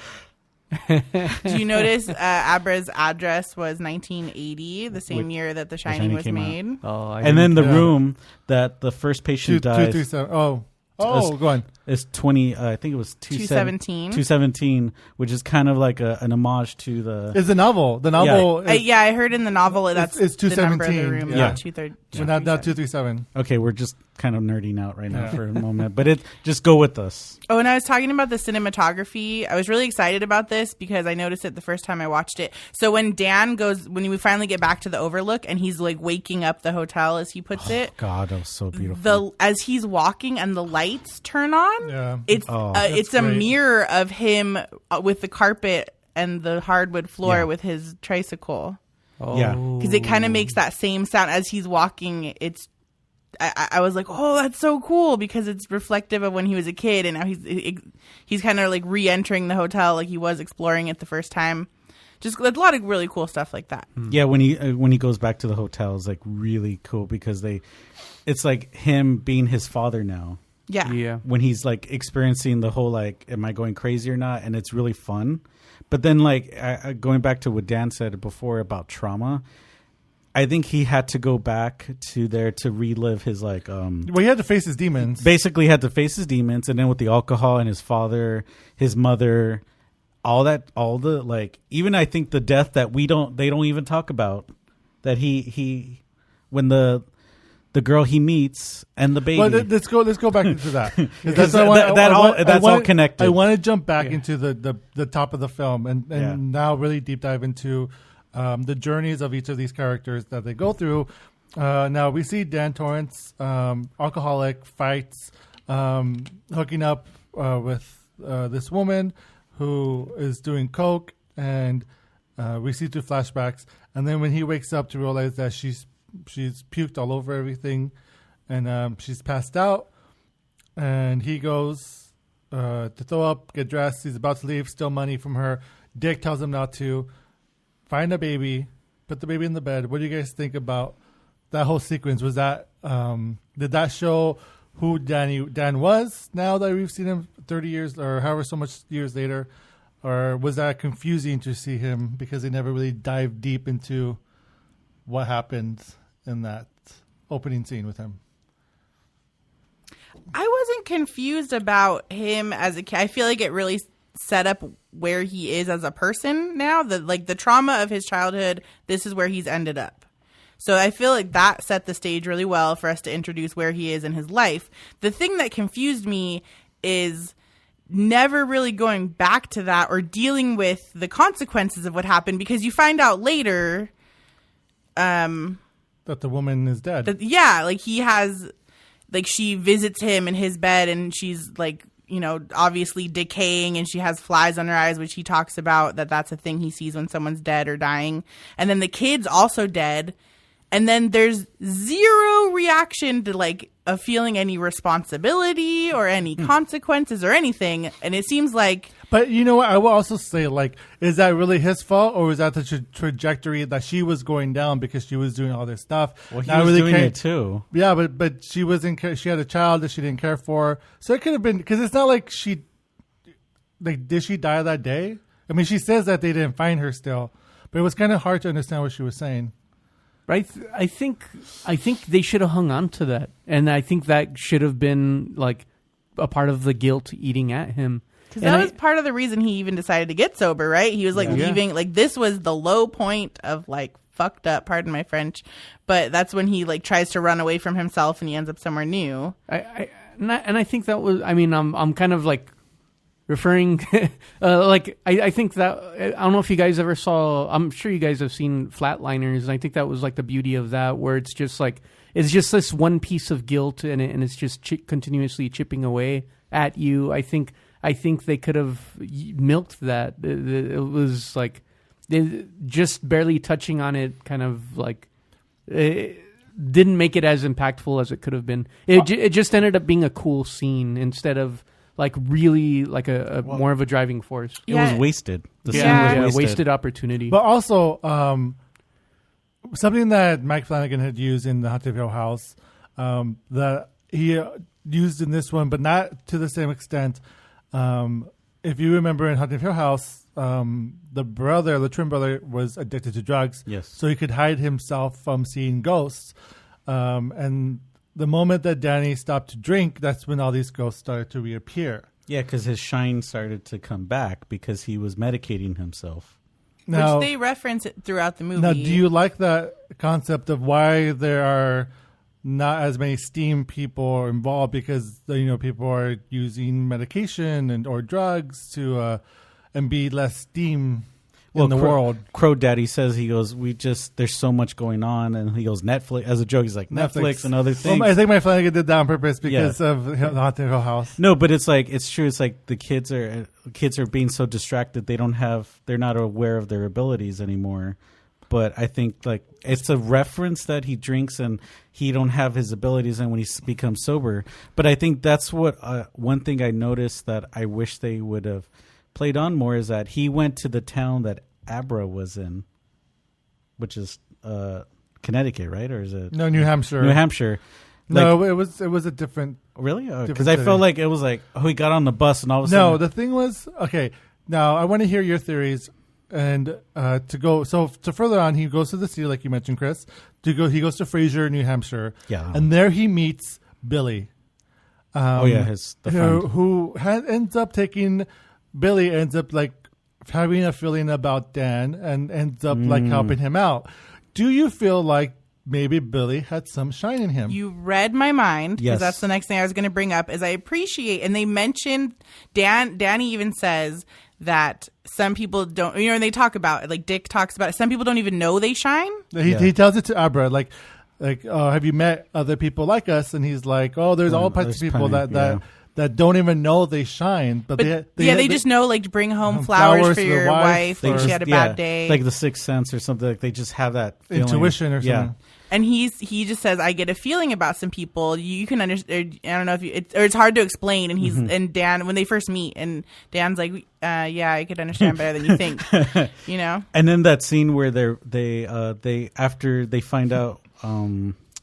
Do you notice Abra's address was 1980, the same year that The Shining Shining was came out. made? Oh, and then the Yeah. room that the first patient dies 237. Oh, go on. is 20. I think it was 217. 217, which is kind of like an homage to the. It's a novel. The novel is I heard in the novel that's it's the number of the 217, room, yeah. not 230. not 237. Okay, we're just kind of nerding out right now Yeah. for a moment, but just go with us. Oh, and I was talking about the cinematography. I was really excited about this because I noticed it the first time I watched it. So when when we finally get back to the Overlook and he's like waking up the hotel, as he puts it, God, that was so beautiful. as he's walking and the lights turn on, Yeah. it's That's it's a great. mirror of him with the carpet and the hardwood floor Yeah. with his tricycle. Oh. Yeah. Because it kind of makes that same sound as he's walking. I was like, oh, that's so cool because it's reflective of when he was a kid, and now he's kind of like re-entering the hotel like he was exploring it the first time. Just a lot of really cool stuff like that. Yeah, when he goes back to the hotel is like really cool because it's like him being his father now. Yeah. Yeah. When he's like experiencing the whole like, am I going crazy or not? And it's really fun. But then like going back to what Dan said before about trauma, I think he had to go back to there to relive his like Well, he had to face his demons. basically had to face his demons, and then with the alcohol and his father, his mother, all the like, even I think the death that they don't even talk about, that he when the girl he meets and the baby. Well, let's go back into that. 'Cause that's all connected. I want to jump back into the top of the film and Yeah. now really deep dive into the journeys of each of these characters that they go through. Now we see Dan Torrance, alcoholic, fights, hooking up with this woman who is doing coke, and we see through flashbacks. And then when he wakes up to realize that she's puked all over everything, and she's passed out, and he goes to throw up, get dressed. He's about to leave, steal money from her. Dick tells him not to. Find a baby, put the baby in the bed. What do you guys think about that whole sequence? Was that did that show who Dan was now that we've seen him 30 years or however so much years later, or was that confusing to see him because they never really dived deep into what happened in that opening scene with him? I wasn't confused about him as a kid. I feel like it really set up where he is as a person now. The trauma of his childhood, this is where he's ended up. So I feel like that set the stage really well for us to introduce where he is in his life. The thing that confused me is never really going back to that or dealing with the consequences of what happened, because you find out later That the woman is dead. that, yeah, like he has, like she visits him in his bed and she's like, you know, obviously decaying, and she has flies on her eyes, which he talks about that's a thing he sees when someone's dead or dying. And then the kid's also dead. And then there's zero reaction to like feeling any responsibility or any consequences or anything. And it seems like But you know what? I will also say, like, is that really his fault, or is that the trajectory that she was going down because she was doing all this stuff? Well, he Not was really doing caring- it too. Yeah, but she wasn't. She had a child that she didn't care for, so it could have been because it's not like she. Like, did she die that day? I mean, she says that they didn't find her still, but it was kind of hard to understand what she was saying. Right? I think they should have hung on to that, and I think that should have been like a part of the guilt eating at him. Because that was part of the reason he even decided to get sober, right? He was like leaving, like this was the low point of like fucked up, pardon my French, but that's when he like tries to run away from himself and he ends up somewhere new. I think that was. I mean, I'm kind of like referring, like I think that I don't know if you guys ever saw. I'm sure you guys have seen Flatliners, and I think that was like the beauty of that, where it's just like it's just this one piece of guilt, and it's just continuously chipping away at you. I think they could have milked that. It was like just barely touching on it, kind of like it didn't make it as impactful as it could have been. It just ended up being a cool scene instead of like really like a more of a driving force. It was wasted. The scene was wasted opportunity. But also, something that Mike Flanagan had used in the Haunted Hill House, that he used in this one, but not to the same extent. If you remember in Haunted Hill House, the twin brother was addicted to drugs. Yes. So he could hide himself from seeing ghosts. And the moment that Danny stopped to drink, that's when all these ghosts started to reappear. Yeah, because his shine started to come back because he was medicating himself. Now, which they reference it throughout the movie. Now, do you like that concept of why there are not as many STEAM people involved? Because people are using medication or drugs to and be less STEAM in the world. Crow Daddy says, he goes, there's so much going on, and he goes, Netflix, as a joke, he's like, Netflix and other things. Well, I think my Flanagan did that on purpose because of the Haunted Hill House. No, but it's like, it's true. It's like the kids are being so distracted, they're not aware of their abilities anymore. But I think like it's a reference that he drinks and he don't have his abilities, and when he becomes sober. But I think that's what one thing I noticed that I wish they would have played on more is that he went to the town that Abra was in, which is Connecticut, right? Or is it New Hampshire? New Hampshire. No, it was a different. Really? Because different I city. felt like it was like, he got on the bus and all of a sudden. No, the thing was, okay. Now I want to hear your theories, and to further on, he goes to the city like you mentioned, Chris. He goes to Fraser, New Hampshire. Yeah. And there he meets Billy. The friend. Who ends up taking Billy ends up like having a feeling about Dan and ends up like helping him out. Do you feel like maybe Billy had some shine in him? You read my mind, because Yes. that's the next thing I was going to bring up. Is I appreciate, and they mentioned Danny even says that some people don't. And they talk about it, like Dick talks about it. Some people don't even know they shine. He tells it to Abra like, have you met other people like us? And he's like, oh, there's all types of there's people plenty, that don't even know they shine, but they just know, like, to bring home flowers for to your their wife or when she had a bad day. Like the Sixth Sense or something. Like they just have that feeling. intuition or something. Yeah. And he just says, I get a feeling about some people. You can understand. I don't know if it's hard to explain. And he's and Dan, when they first meet, and Dan's like, yeah, I could understand better than you think. And then that scene where they after they find out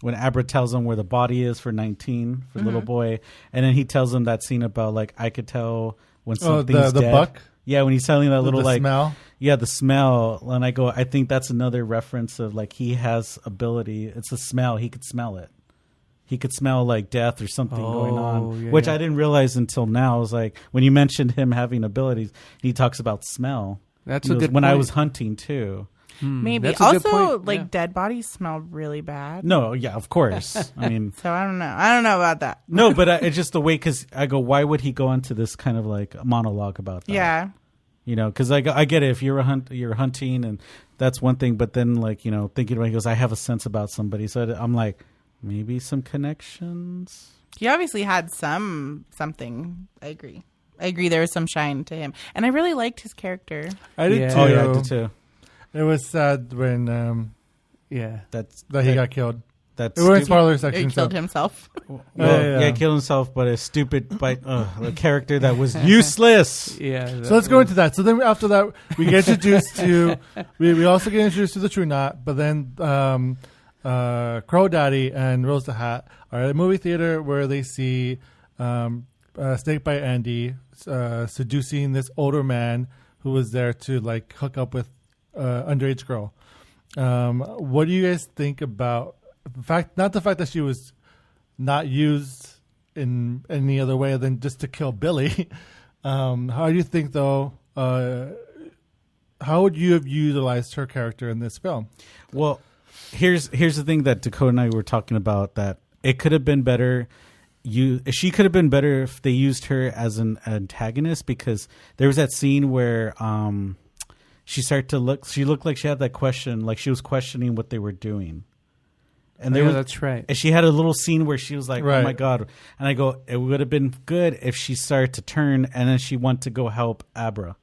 when Abra tells them where the body is for 19 for the little boy, and then he tells them that scene about like, I could tell when something's the dead. buck. Yeah, when he's telling that little The like smell. Yeah, the smell. And I think that's another reference of like he has ability. It's a smell. He could smell it. He could smell like death or something going on, which I didn't realize until now. I was like, when you mentioned him having abilities, he talks about smell. That's He a goes, good when I point. was hunting too. Maybe. That's a good Also, point. like, Yeah. dead bodies smell really bad. No, yeah, of course. I mean, So I don't know. I don't know about that. no, but it's just the way, because I go, why would he go into this kind of like monologue about that? Yeah. Because I get it. If you're you're hunting, and that's one thing. But then, like, thinking about it, he goes, I have a sense about somebody. So I'm like, maybe some connections. He obviously had something. I agree. There was some shine to him. And I really liked his character. I did Yeah. too. Oh yeah, I did too. It was sad when Yeah. that he got killed. We're in stupid. spoiler He section. killed So. himself. Well, Yeah. yeah, killed himself, but a stupid, a character that was useless. Yeah. So let's go into that. So then after that, we get introduced to, we also get introduced to the True Knot, but then Crow Daddy and Rose the Hat are at a movie theater where they see Snake Bite Andy seducing this older man who was there to like hook up with underage girl. What do you guys think about the fact, not the fact that she was not used in any other way than just to kill Billy? How do you think, though, how would you have utilized her character in this film? Well, here's the thing that Dakota and I were talking about, that it could have been better. She could have been better if they used her as an antagonist, because there was that scene where she looked like she had that question, like she was questioning what they were doing. And that's right. And she had a little scene where she was like, Right. "Oh my god!" And I go, "It would have been good if she started to turn, and then she went to go help Abra,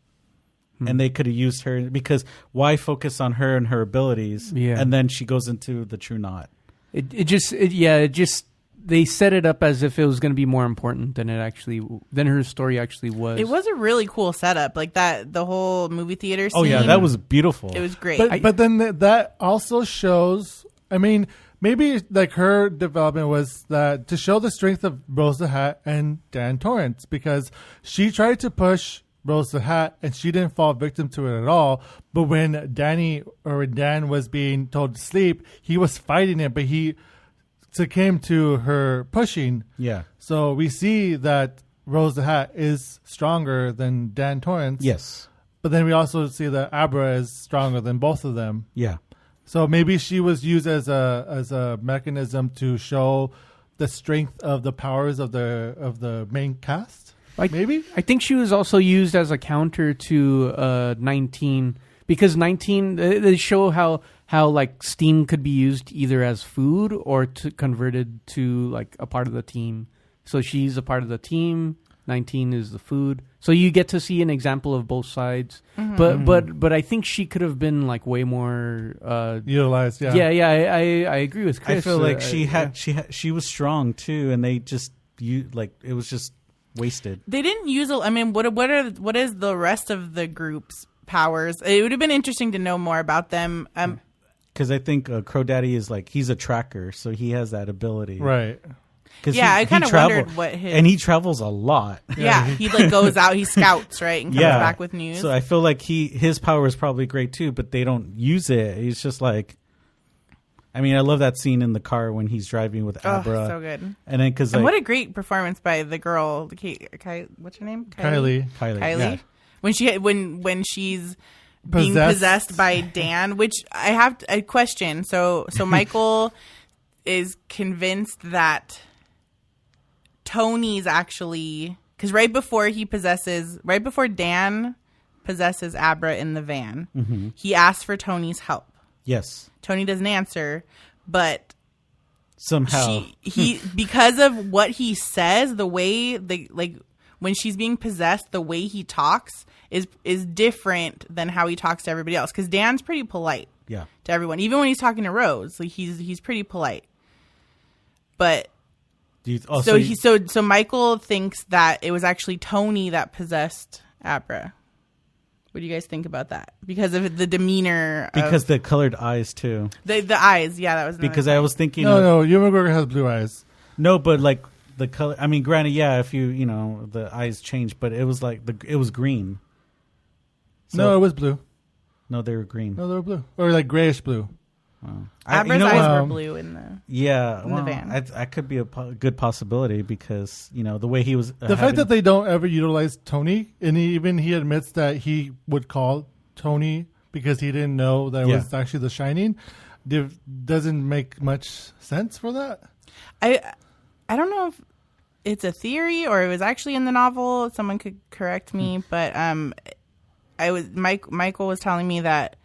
and they could have used her, because why focus on her and her abilities? Yeah. And then she goes into the True Knot. It just they set it up as if it was going to be more important than her story actually was. It was a really cool setup, like that. The whole movie theater scene. Oh yeah, that was beautiful. It was great. But then that also shows, I mean, maybe like her development was that to show the strength of Rose the Hat and Dan Torrance, because she tried to push Rose the Hat and she didn't fall victim to it at all. But when Dan was being told to sleep, he was fighting it, but he succumbed to her pushing. Yeah. So we see that Rose the Hat is stronger than Dan Torrance. Yes. But then we also see that Abra is stronger than both of them. Yeah. So maybe she was used as a mechanism to show the strength of the powers of the main cast. Maybe I think she was also used as a counter to 19, because 19 they show how like steam could be used either as food or to converted to like a part of the team. So she's a part of the team. 19 is the food. So you get to see an example of both sides. Mm-hmm. But I think she could have been like way more utilized. Yeah. I agree with Chris. I feel like she was strong too, and they just it was just wasted. They didn't use. I mean, what is the rest of the group's powers? It would have been interesting to know more about them. Because I think Crow Daddy is like, he's a tracker, so he has that ability. Right. Yeah, I kind of wondered what his. And he travels a lot. Yeah, he like goes out, he scouts, right, and comes Yeah. back with news. So I feel like his power is probably great too, but they don't use it. He's just like, I mean, I love that scene in the car when he's driving with Oh, Abra. so good. And then because And what a great performance by the girl, what's her name? Kylie. Yeah. When she's being possessed by Dan, which I have a question. So Michael is convinced that Tony's actually, because right before Dan possesses Abra in the van, he asks for Tony's help. Yes. Tony doesn't answer, but Somehow. he because of what he says, the way when she's being possessed, the way he talks is different than how he talks to everybody else. Because Dan's pretty polite Yeah. to everyone, even when he's talking to Rose. Like he's pretty polite. But so Michael thinks that it was actually Tony that possessed Abra. What do you guys think about that? Because of the demeanor. Because the colored eyes too. The eyes, yeah, that was another Because thing. I was thinking. No, Ewan McGregor has blue eyes. No, but like the color. I mean, granted, yeah, if you the eyes change, but it was like it was green. No, it was blue. No, they were green. No, they were blue. Or like grayish blue. Abra's eyes were blue in the. Yeah, in the van. I could be a good possibility because the way he was. The fact that they don't ever utilize Tony, and he admits that he would call Tony because he didn't know that it was actually The Shining, doesn't make much sense for that. I don't know if it's a theory or it was actually in the novel. Someone could correct me, but Michael was telling me that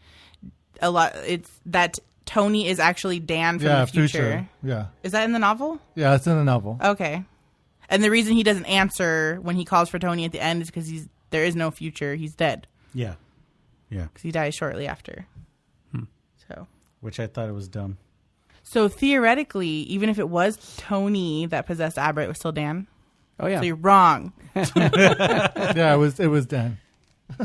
that Tony is actually Dan from the future. Yeah. Is that in the novel? Yeah, it's in the novel. Okay. And the reason he doesn't answer when he calls for Tony at the end is because there is no future. He's dead. Yeah. Because he dies shortly after. So. Which I thought it was dumb. So theoretically, even if it was Tony that possessed Abra, it was still Dan. Oh yeah. So you're wrong. Yeah, it was Dan.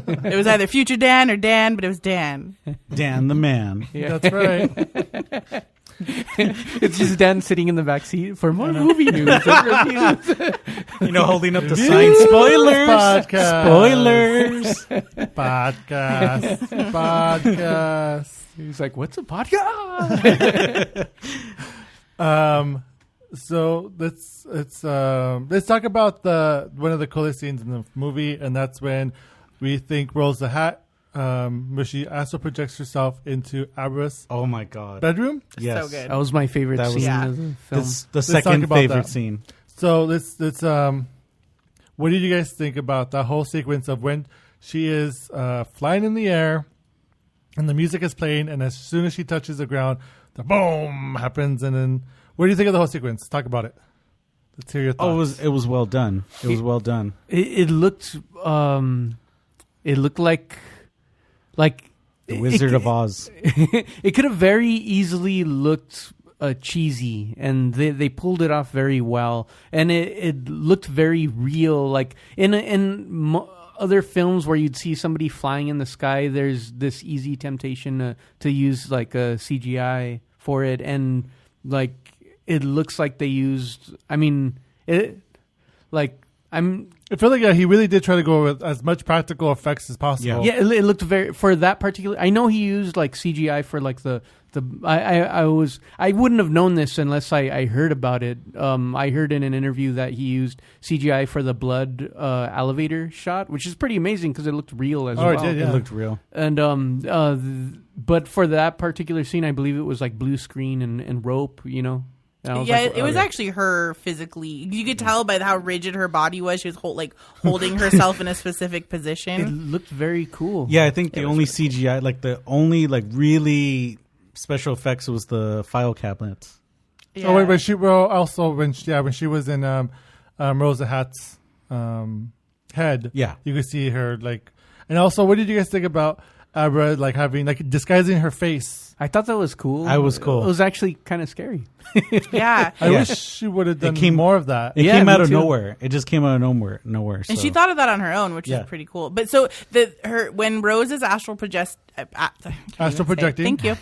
It was either future Dan or Dan, but it was Dan. Dan the man. Yeah. That's right. It's just Dan sitting in the back seat for more movie news and reviews. You know, holding up the sign. Spoilers. Podcast. Spoilers. Podcast. He's like, "What's a podcast?" So let's talk about one of the coolest scenes in the movie, and that's when we think Rose the Hat, where she astral projects herself into Abra's Oh my god. bedroom. Yes. So good. That was my favorite That was- scene Yeah. of the film. That's the talk second about favorite that. scene. So let's what did you guys think about that whole sequence of when she is flying in the air and the music is playing, and as soon as she touches the ground, the boom happens, and then what do you think of the whole sequence? Talk about it. Let's hear your thoughts. Oh, it was well done. It was well done. It looked like The Wizard of Oz. It could have very easily looked cheesy, and they pulled it off very well, and it looked very real. Like in other films where you'd see somebody flying in the sky, there's this easy temptation to use like a CGI for it, and like it looks like they used. I mean, it like I'm. I feel like he really did try to go with as much practical effects as possible. Yeah, it looked very for that particular. I know he used like CGI for like the. I wouldn't have known this unless I heard about it. I heard in an interview that he used CGI for the blood elevator shot, which is pretty amazing because it looked real as Oh, well. it did, yeah. It looked real. And but for that particular scene, I believe it was like blue screen and rope. You know. And I was Yeah, like, it was okay. actually her physically. You could tell by how rigid her body was. She was holding herself in a specific It position. looked very cool. Yeah, I think the It was only really CGI, like the only like really special effects was the file cabinets. Yeah. Oh wait, but when she was in Rosa Hat's head, Yeah. you could see her like. And also, what did you guys think about Abra like having like disguising her face? I thought that was cool. I was cool. It was actually kind of scary. Yeah. I Yeah. wish she would have done came- more of that. It Yeah, came me out of too. nowhere. It just came out of nowhere. And So. she thought of that on her own, which Yeah. is pretty cool. But so when Rose is astral projecting. Thank you.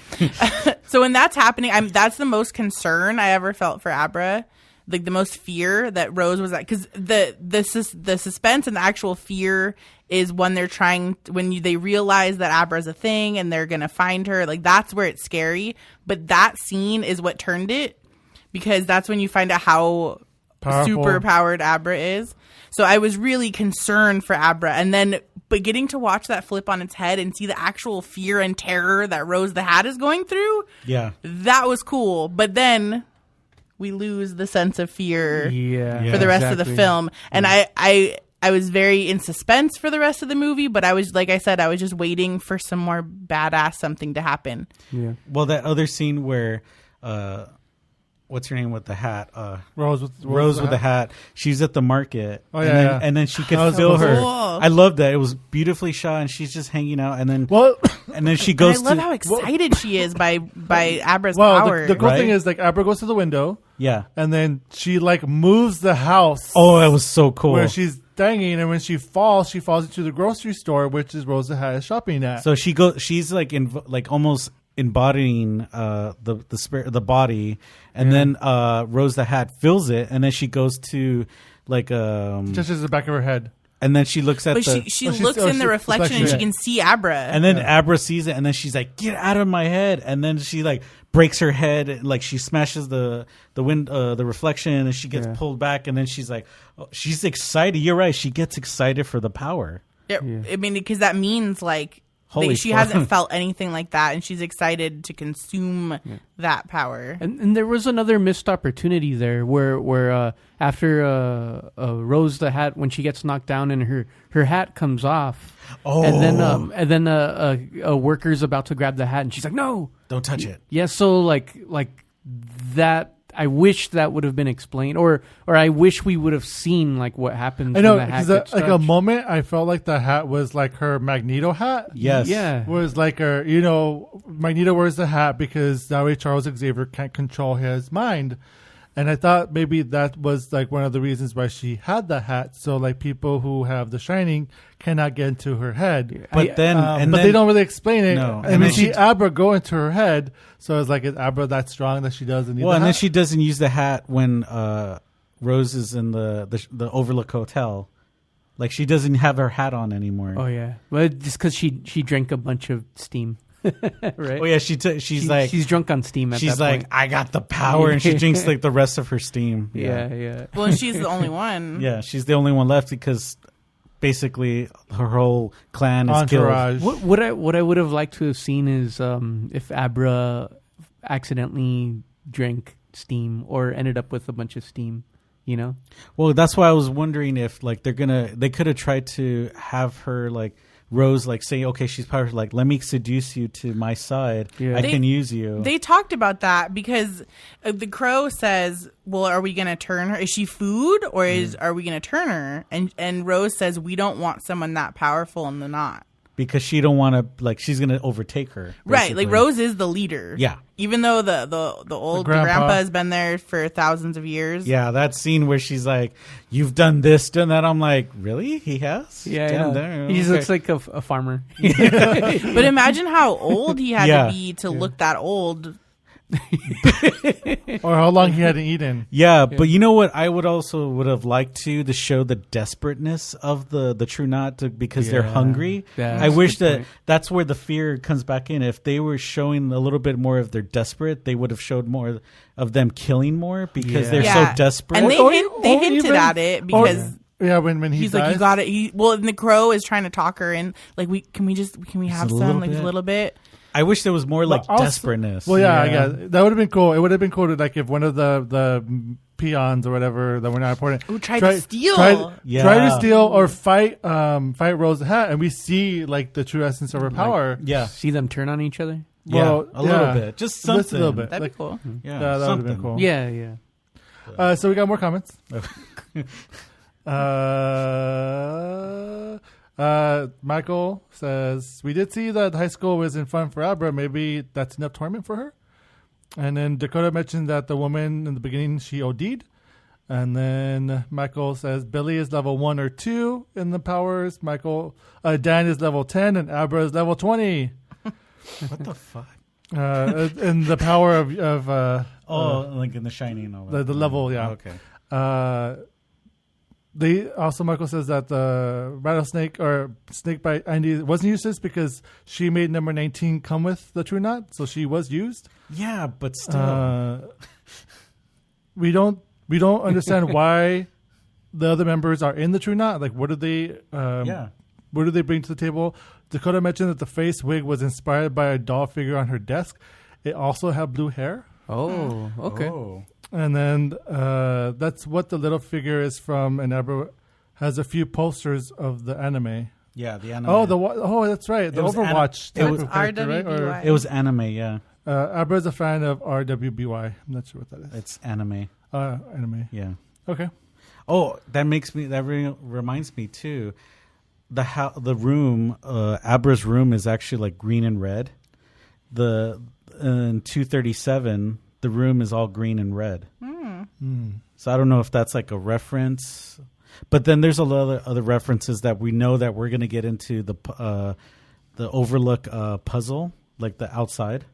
So when that's happening, that's the most concern I ever felt for Abra. Like the most fear that Rose was at, because the suspense and the actual fear is when they realize that Abra's a thing and they're gonna find her. Like that's where it's scary. But that scene is what turned it, because that's when you find out how Powerful. super powered Abra is. So I was really concerned for Abra, but getting to watch that flip on its head and see the actual fear and terror that Rose the Hat is going through, Yeah. that was cool. But then we lose the sense of fear Yeah. for the rest of the exactly. film. And I was very in suspense for the rest of the movie, but I was, like I said, I was just waiting for some more badass something to happen. Yeah. Well, that other scene where, what's her name with the hat? Rose Rose with the hat. She's at the market. Oh, and yeah, then, yeah. and then she could That was feel her. cool. I love that. It was beautifully shot, and she's just hanging out, and then Well, and then she And goes I love to how excited she is by Abra's well, power. the cool Right? thing is like Abra goes to the window yeah. and then she like moves the house. Oh, that was so cool. Where she's dangling, and when she falls into the grocery store, which is Rosa Hat is shopping at. So she's like almost embodying the spirit, the body, and then Rose the Hat fills it, and then she goes to like just as the back of her head. and then she looks at but the she Oh, she's- looks oh, in the she- reflection and she reflection. can see Abra. and then Abra sees it, and then she's like, "Get out of my head!" And then she like breaks her head, and, like she smashes the reflection, and she gets Yeah. pulled back, and then she's like, oh, she's excited. You're right. She gets excited for the power. Yeah, I mean, because that means like Holy she fuck. hasn't felt anything like that, and she's excited to consume that power. And there was another missed opportunity there where after Rose the Hat, when she gets knocked down and her hat comes off, and then a worker's about to grab the hat and she's like, no, Don't touch it. yeah. So like that I wish that would have been explained, or I wish we would have seen like what happens. I know, when the hat because gets like a touched. moment, I felt like the hat was like her Magneto hat. Yes. Yeah. Was like her, Magneto wears the hat because that way Charles Xavier can't control his mind. And I thought maybe that was like one of the reasons why she had the hat. So like people who have the Shining cannot get into her head. But then, But they don't really explain it. No. And, And we then see she- Abra go into her head. So it's like, is Abra that strong that she doesn't need Well, the and hat? then she doesn't use the hat when Rose is in the Overlook Hotel. Like she doesn't have her hat on anymore. Oh yeah, but just because she drank a bunch of steam, right? Oh yeah, she's like she's drunk on steam. At she's that like point. I got the power, and she drinks like the rest of her steam. yeah. Well, and she's the only one. Yeah, she's the only one left because basically her whole clan is Entourage. What I would have liked to have seen is if Abra accidentally drank steam or ended up with a bunch of steam. You know, killed. Well, that's why I was wondering if like they could have tried to have her like Rose like say, okay, she's powerful, like let me seduce you to my side. Yeah. I They- can use you. They talked about that because the Crow says, "Well, are we going to turn her? Is she food, or are we going to turn her?" And Rose says, "We don't want someone that powerful in the knot." because she don't want to like she's gonna overtake her. Right, like basically. Rose is the leader. Yeah. Even though the old grandpa. grandpa has been there for thousands of years. Yeah, that scene where she's like, "You've done this, done that." I'm like, "Really? He has?" yeah, Damn, yeah. damn, He okay. looks like a farmer. But imagine how old he had Yeah. to be to look that old. Or how long he hadn't eaten. Yeah, but you know what? I would have liked to show the desperateness of the True Knot because they're Yeah. hungry. That's I a wish good that point. that's where the fear comes back in. If they were showing a little bit more of their desperate, they would have showed more of them killing more because Yeah. they're Yeah. so desperate. And they Or- hinted even- at it because Yeah, when he he's dies. like, "You got it." Well, and the Crow is trying to talk her in. Like, can we have a little some, like bit. a little bit? I wish there was more like Also- desperateness. Well, yeah, that would have been cool. It would have been cool to like if one of the peons or whatever that we're not important Who tried to steal. try to Yeah. steal or fight Rose the Hat, and we see like the true essence of her power. Yeah, See them turn on each other. Well, a little bit, just something. Just a little bit. That'd Like, be cool. Yeah, that would have been something. cool. Yeah, yeah. So we got more comments. Michael says, we did see that high school was in fun for Abra. Maybe that's enough torment for her. And then Dakota mentioned that the woman in the beginning, she OD'd. And then Michael says Billy is level 1 or 2 in the powers. Dan is level 10 and Abra is level 20. What the fuck? In the power of Like in The Shining and all the that. level, yeah. Okay. They also, Michael says that the rattlesnake or snake bite Andy wasn't useless because she made number 19 come with the True Knot, so she was used. Yeah, but still. We don't understand why the other members are in the True Knot. Like, what do they? What do they bring to the table? Dakota mentioned that the face wig was inspired by a doll figure on her desk. It also had blue hair. Oh, okay. Oh. And then that's what the little figure is from, and Abra has a few posters of the anime. Yeah, the anime. That's right, the It was Overwatch it type was of character, right? Or, RWBY. It was anime, yeah. Abra's a fan of RWBY. I'm not sure what that is. It's anime, Anime. yeah. Okay. Oh, that reminds me too. The room, Abra's room is actually like green and red. In 237, the room is all green and red. So I don't know if that's like a reference, but then there's a lot of other references that we know that we're going to get into the Overlook puzzle, like the outside,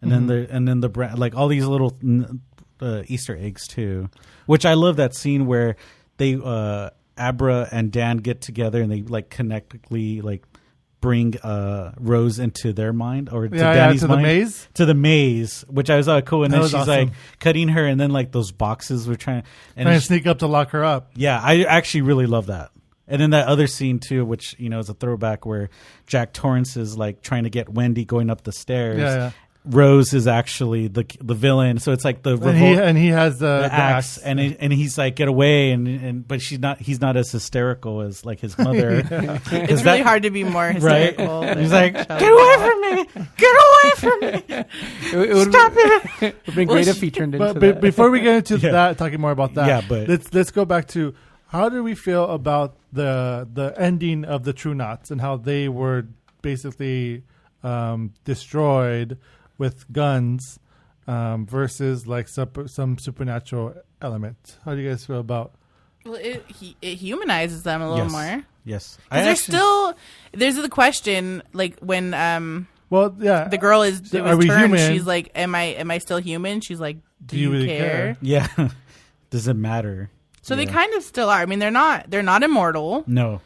and then the brand, like all these little Easter eggs too, which I love that scene where they Abra and Dan get together and they like connectedly like bring Rose into their mind or to Danny's to mind. the maze. To the maze, which I was cool, and That then was she's awesome. like cutting her, and then like those boxes were trying Trying to sneak up to lock her up. yeah, I actually really love that. And then that other scene too, which is a throwback where Jack Torrance is like trying to get Wendy going up the stairs. Yeah, Rose is actually the villain. So it's like the and he has the axe, and he's like, get away, but he's not as hysterical as like his mother. It's really hard to be more hysterical. Right? He's like, get away from me, get away from me. Stop it. It would be great if he turned into But that. before we get into that, talking more about that, but let's go back to how do we feel about the ending of the True Knots and how they were basically destroyed with guns versus like some supernatural element. How do you guys feel about? Well, it humanizes them a little more. Yes, There's the question, like when Well, yeah, the girl is it are was we turned, human? she's like, am I still human? She's like, do you really care? Yeah, does it matter? So they kind of still are. I mean, they're not immortal. No.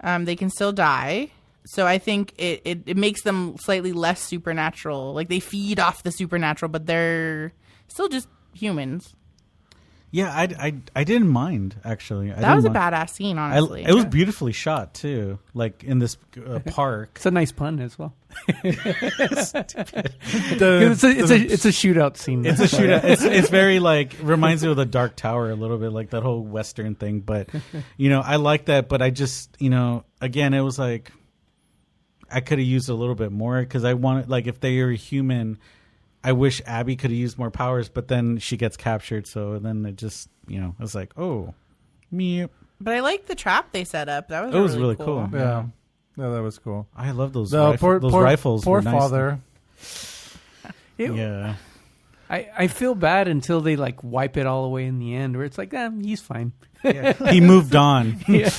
They can still die. So I think it makes them slightly less supernatural. Like they feed off the supernatural, but they're still just humans. Yeah, I didn't mind actually. That was a badass scene, honestly. It was beautifully shot too, like in this park. It's a nice pun as well. The- It's a shootout scene. It's a shootout. It's very like reminds me of the Dark Tower a little bit, like that whole Western thing. But I like that. But I just again, it was like I could have used a little bit more because I wanted like if they are human. I wish Abby could have used more powers, but then she gets captured. So then it just, it's like, oh, me. But I like the trap they set up. That was It was really cool. Yeah, that was cool. I love those. Those rifles. Poor were nice. father. Yeah. I feel bad until they like wipe it all away in the end, where it's like, he's fine. He moved on. yeah.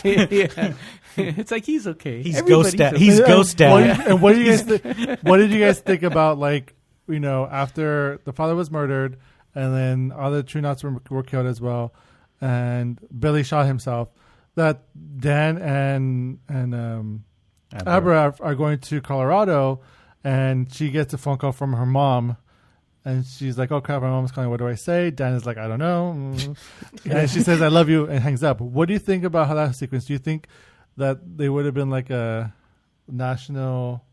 It's like he's okay. He's Everybody's ghost dad. okay. He's ghost dad. And what do you guys? What did you guys think about like after the father was murdered, and then other True Knots were killed as well, and Billy shot himself? That Dan and Abra are going to Colorado, and she gets a phone call from her mom. And she's like, oh, crap, my mom's calling. What do I say? Dan is like, I don't know. And she says, I love you, and hangs up. What do you think about how that sequence? Do you think that they would have been like a national,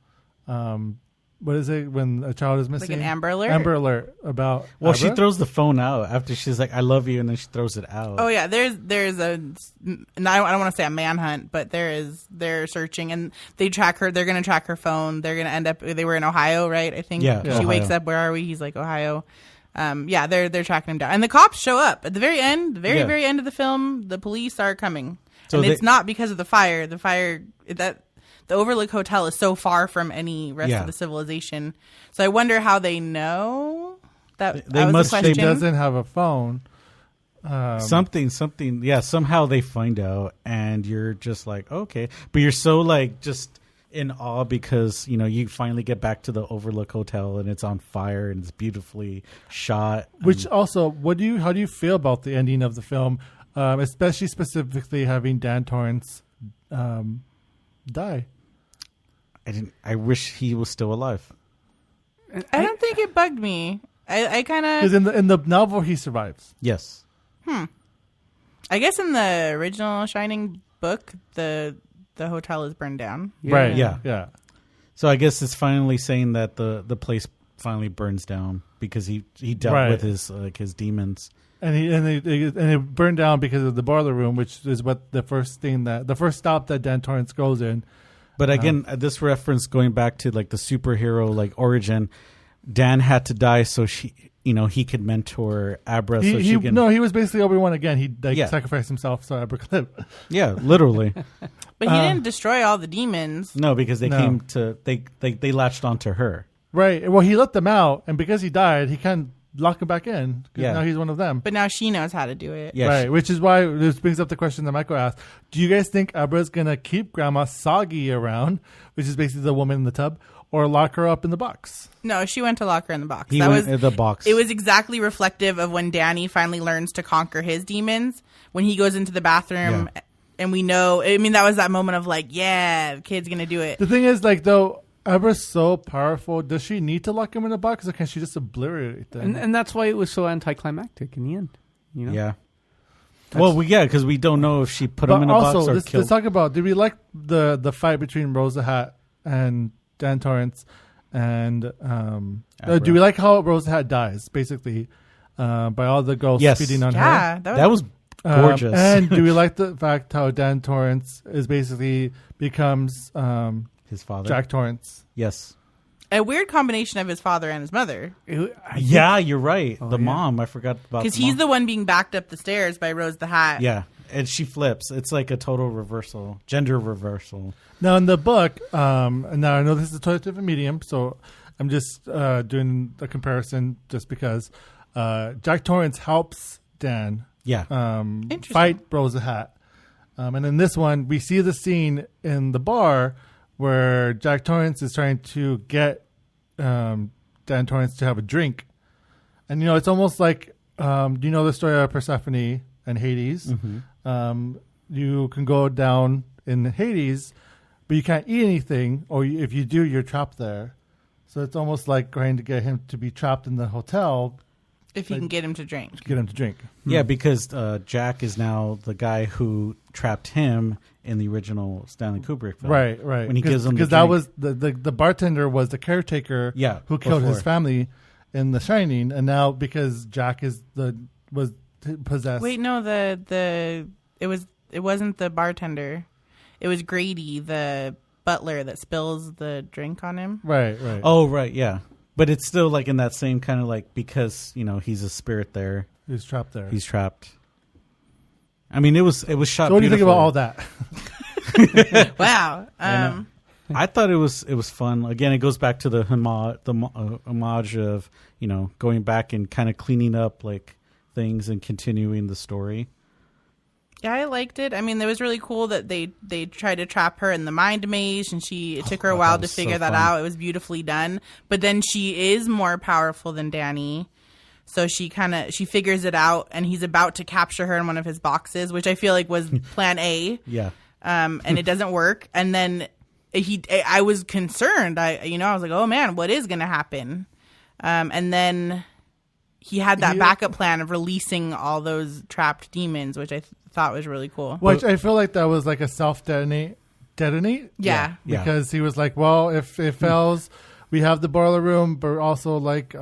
what is it, when a child is missing? Like an Amber Alert? Amber Alert about Well, Abra? she throws the phone out after she's like, I love you, and then she throws it out. Oh yeah, there's a, and I don't want to say a manhunt, but they're searching and they track her. They're gonna track her phone. They're gonna end up. They were in Ohio, right? I think. Yeah, She Ohio. wakes up. Where are we? He's like Ohio. Yeah, they're tracking him down, and the cops show up at the very end, very end of the film. The police are coming, So and it's not because of the fire. The fire that. The Overlook Hotel is so far from any rest of the civilization. So I wonder how they know that. They was must- the they She question. doesn't have a phone. Something. Yeah, somehow they find out, and you're just like, okay. But you're so like just in awe because, you finally get back to the Overlook Hotel, and it's on fire, and it's beautifully shot. Which also, how do you feel about the ending of the film, especially specifically having Dan Torrance die? I wish he was still alive. I don't think it bugged me. I kind Because of. in the novel, he survives. Yes. I guess in the original Shining book, the hotel is burned down. Right. Yeah. Yeah. So I guess it's finally saying that the place finally burns down because he dealt Right. with his demons. And it burned down because of the boiler room, which is what the first stop that Dan Torrance goes in. But again, this reference going back to like the superhero like origin, Dan had to die so he could mentor Abra. So she can. No, he was basically Obi-Wan again. He Yeah. sacrificed himself so Abra could live. Yeah, literally. But he didn't destroy all the demons. No, because they No. came to they latched onto her. Right. Well, he let them out, and because he died, he can't lock him back in. 'Cause Yeah. now he's one of them. But now she knows how to do it. Yeah, Right, which is why this brings up the question that Michael asked. Do you guys think Abra's going to keep Grandma Soggy around, which is basically the woman in the tub, or lock her up in the box? No, she went to lock her in the box. He That went was in the box. It was exactly reflective of when Danny finally learns to conquer his demons. When he goes into the bathroom, and we know. I mean, that was that moment of like, yeah, the kid's gonna do it. The thing is, like, though, Abra's so powerful, does she need to lock him in a box, or can she just obliterate them? And that's why it was so anticlimactic in the end. Yeah. Because we don't know if she put him But in a box also, or let's killed. talk about, did we like the fight between Rosa Hat and Dan Torrance? And Abra. do we like how Rose Hat dies, basically, by all the ghosts Yes. feeding on her? Yeah, That was gorgeous. And do we like the fact how Dan Torrance is basically becomes his father. Jack Torrance? Yes. a weird combination of his father and his mother, Yeah, you're right. Oh, the yeah. mom. I forgot about because the he's mom. the one being backed up the stairs by Rose the Hat. Yeah, and she flips. It's like a total reversal, gender reversal. Now in the book, now I know this is a totally different medium, so I'm just doing the comparison just because Jack Torrance helps Dan Yeah. Interesting. fight Rose the Hat. And in this one, we see the scene in the bar where Jack Torrance is trying to get Dan Torrance to have a drink. And, it's almost like, do you know the story of Persephone and Hades? You can go down in Hades, but you can't eat anything, or if you do, you're trapped there. So it's almost like trying to get him to be trapped in the hotel If you can get him to drink. to get him to drink. Yeah, because Jack is now the guy who trapped him in the original Stanley Kubrick film. Right. When he gives him the because that drink. was the bartender was the caretaker. Yeah, who killed his before. family in The Shining, and now because Jack was possessed. Wait, no, it wasn't the bartender. It was Grady, the butler, that spills the drink on him. Right. Oh, right, yeah. But it's still like in that same kind of like, because, he's a spirit there. He's trapped there. He's trapped. I mean, it was shot So what do you think about all beautifully. that? Wow. I thought it was fun. Again, it goes back to the homage of, going back and kind of cleaning up like things and continuing the story. Yeah, I liked it. I mean, it was really cool that they tried to trap her in the mind maze, and it took her a while to was so figure that fun. out. It was beautifully done. But then she is more powerful than Danny. So she figures it out, and he's about to capture her in one of his boxes, which I feel like was plan A. Yeah. And it doesn't work. And then I was concerned. I was like, oh man, what is going to happen? And then he had that backup plan of releasing all those trapped demons, which I thought was really cool. Which I feel like that was like a self-detonate. Yeah. Yeah. Because he was like, well, if it fails, we have the boiler room, but also like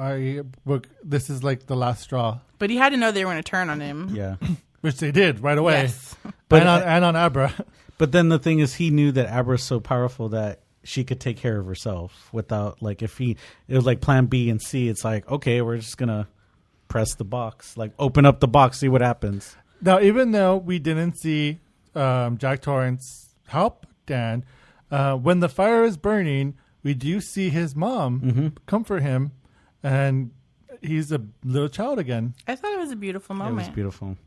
this is like the last straw, But he had to know they were going to turn on him. Yeah. which they did right away. Yes. But- and on Abra. But then the thing is, he knew that Abra's so powerful that she could take care of herself without, like, it was like plan B and C. It's like, okay, we're just going to press the box, like open up the box, see what happens. Now, even though we didn't see Jack Torrance help Dan, when the fire is burning, we do see his mom comfort him, and he's a little child again. I thought it was a beautiful It moment. was beautiful.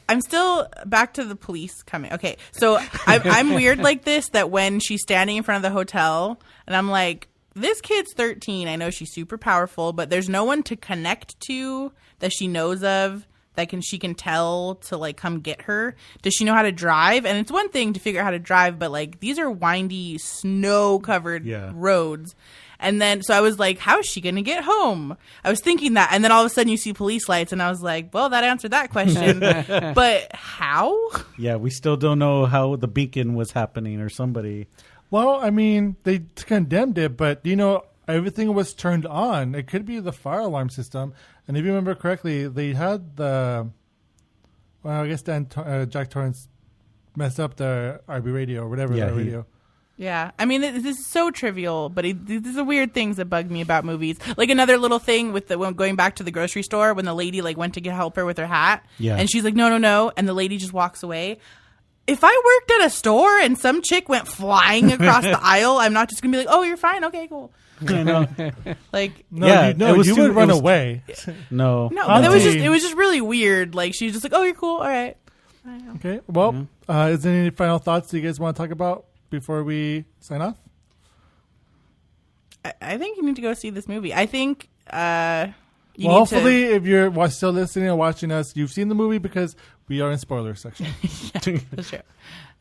I'm still back to the police coming. Okay, so I'm weird like this, that when she's standing in front of the hotel and I'm like, this kid's 13. I know she's super powerful, but there's no one to connect to that she knows of that she can tell to like come get her. Does she know how to drive? And it's one thing to figure out how to drive, but like these are windy, snow-covered roads. And then, so I was like, how is she going to get home? I was thinking that. And then all of a sudden you see police lights and I was like, well, that answered that question. But how? Yeah, we still don't know how the beacon was happening or somebody. Well, I mean, they condemned it, but everything was turned on. It could be the fire alarm system. And if you remember correctly, they had I guess Jack Torrance messed up the RB radio or whatever radio. Yeah. I mean, this is so trivial, but these are weird things that bug me about movies. Like another little thing with going back to the grocery store when the lady like went to help her with her hat. Yeah. And she's like, no. And the lady just walks away. If I worked at a store and some chick went flying across the aisle, I'm not just going to be like, oh, you're fine. Okay, cool. I know. Like, No, Yeah, you would run away. No. no, but Auntie. it was just really weird. Like, she was just like, oh, you're cool. All right. Okay. Well, is there any final thoughts you guys want to talk about before we sign off? I think you need to go see this movie. I think Hopefully, if you're still listening or watching us, you've seen the movie because we are in spoiler section. That's true.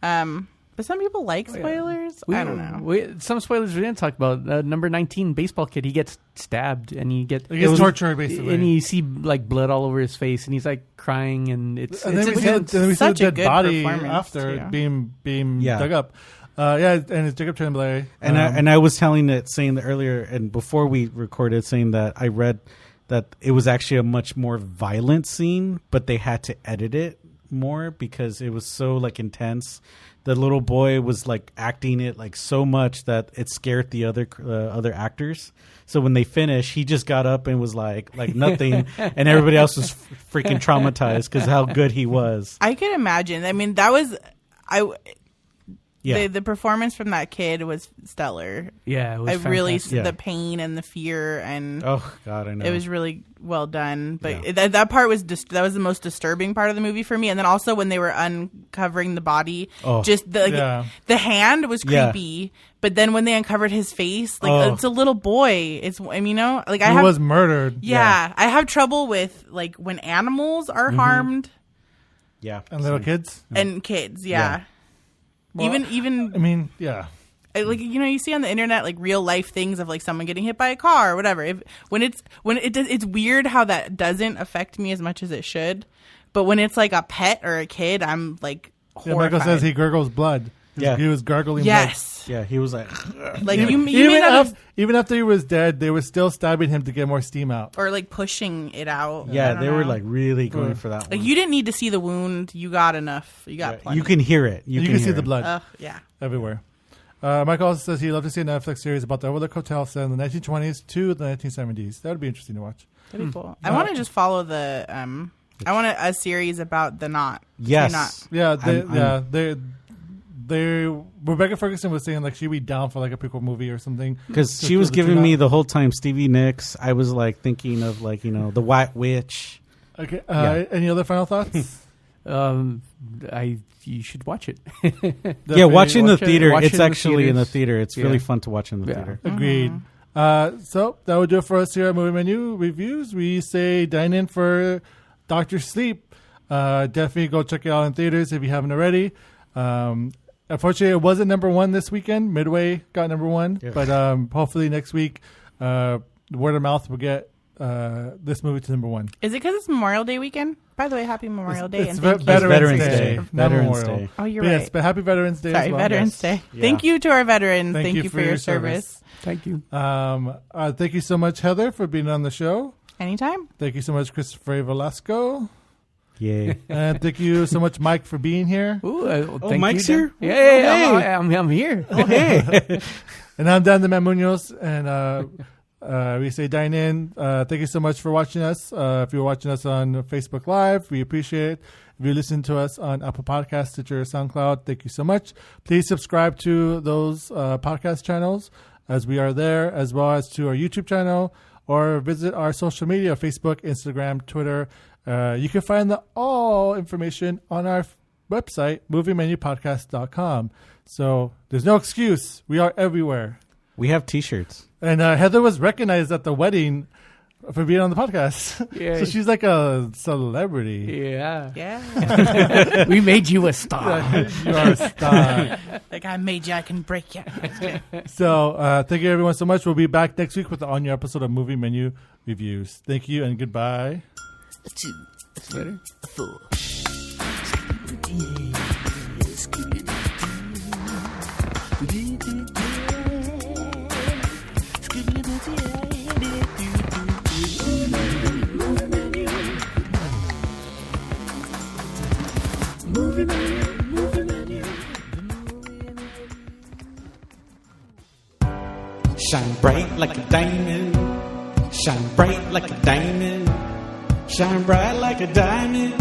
But some people like spoilers. I don't know. Some spoilers we didn't talk about. Number 19, baseball kid. He gets stabbed and he gets tortured, basically. And you see like blood all over his face, and he's like crying, and And then we see the such a dead good body performance, after too. being dug up. Yeah, and it's Jacob Tremblay. And I was saying that earlier and before we recorded, saying that I read that it was actually a much more violent scene, but they had to edit it more because it was so like intense. The little boy was like acting it like so much that it scared the other actors. So when they finished, he just got up and was like nothing, and everybody else was freaking traumatized because how good he was. I could imagine. I mean, that was the performance from that kid was stellar. Yeah, it was fantastic. The pain and the fear and oh god, I know it was really well done. But that part was that was the most disturbing part of the movie for me. And then also when they were uncovering the body, just the hand was creepy. But then when they uncovered his face, like it's a little boy. It's he was murdered. Yeah, I have trouble with like when animals are harmed. Yeah, and little kids and kids. Yeah. Well, even I mean, yeah. Like you see on the internet like real life things of like someone getting hit by a car or whatever. It's weird how that doesn't affect me as much as it should. But when it's like a pet or a kid, I'm like horrified. Yeah, Michael says he gurgles blood. He was gargling blood. Yeah, he was like even after he was dead, they were still stabbing him to get more steam out. Or like pushing it out. Yeah, they were like really going for that one. Like you didn't need to see the wound. You got enough. You got plenty. You can hear it. You can see the blood. Yeah. Everywhere. Michael also says he'd love to see a Netflix series about the Overlook Hotel set in the 1920s to the 1970s. That would be interesting to watch. That'd be cool. I want to just follow the I want a series about the Knot. Yes. Rebecca Ferguson was saying like she'd be down for like a prequel movie or something because she was giving me the whole time Stevie Nicks. I was like thinking of like the White Witch. Okay. Any other final thoughts? You should watch it. Yeah, watch in the theater. It's actually in the theater. It's really fun to watch in the theater. Agreed. So that would do it for us here at Movie Menu Reviews. We say dine in for Dr. Sleep. Definitely go check it out in theaters if you haven't already. Unfortunately, it wasn't number one this weekend. Midway got number one, but hopefully next week, word of mouth will get this movie to number one. Is it because it's Memorial Day weekend? By the way, happy Memorial Day. It's Veterans Day. Veterans Day. Oh, you're right. Yes, but happy Veterans Day. Sorry, as well. Veterans Day. Yeah. Thank you to our veterans. Thank you for your service. Thank you. Thank you so much, Heather, for being on the show. Anytime. Thank you so much, Christopher Velasco. Yay. And thank you so much, Mike, for being here. Ooh, Mike's here? Yeah, I'm here. Oh, hey. And I'm Dan the Man Munoz, and we say dine in. Thank you so much for watching us. If you're watching us on Facebook Live, we appreciate it. If you listen to us on Apple Podcasts, Stitcher, SoundCloud, thank you so much. Please subscribe to those podcast channels as we are there, as well as to our YouTube channel, or visit our social media, Facebook, Instagram, Twitter. You can find all information on our website, moviemenupodcast.com. So there's no excuse. We are everywhere. We have T-shirts. And Heather was recognized at the wedding for being on the podcast. Yeah. So she's like a celebrity. Yeah. Yeah. We made you a star. You are a star. Like I made you, I can break you. So thank you everyone so much. We'll be back next week with the all-new episode of Movie Menu Reviews. Thank you and goodbye. 2, 3, 4. Shine bright like a diamond. Shine bright like a diamond. Shine bright like a diamond.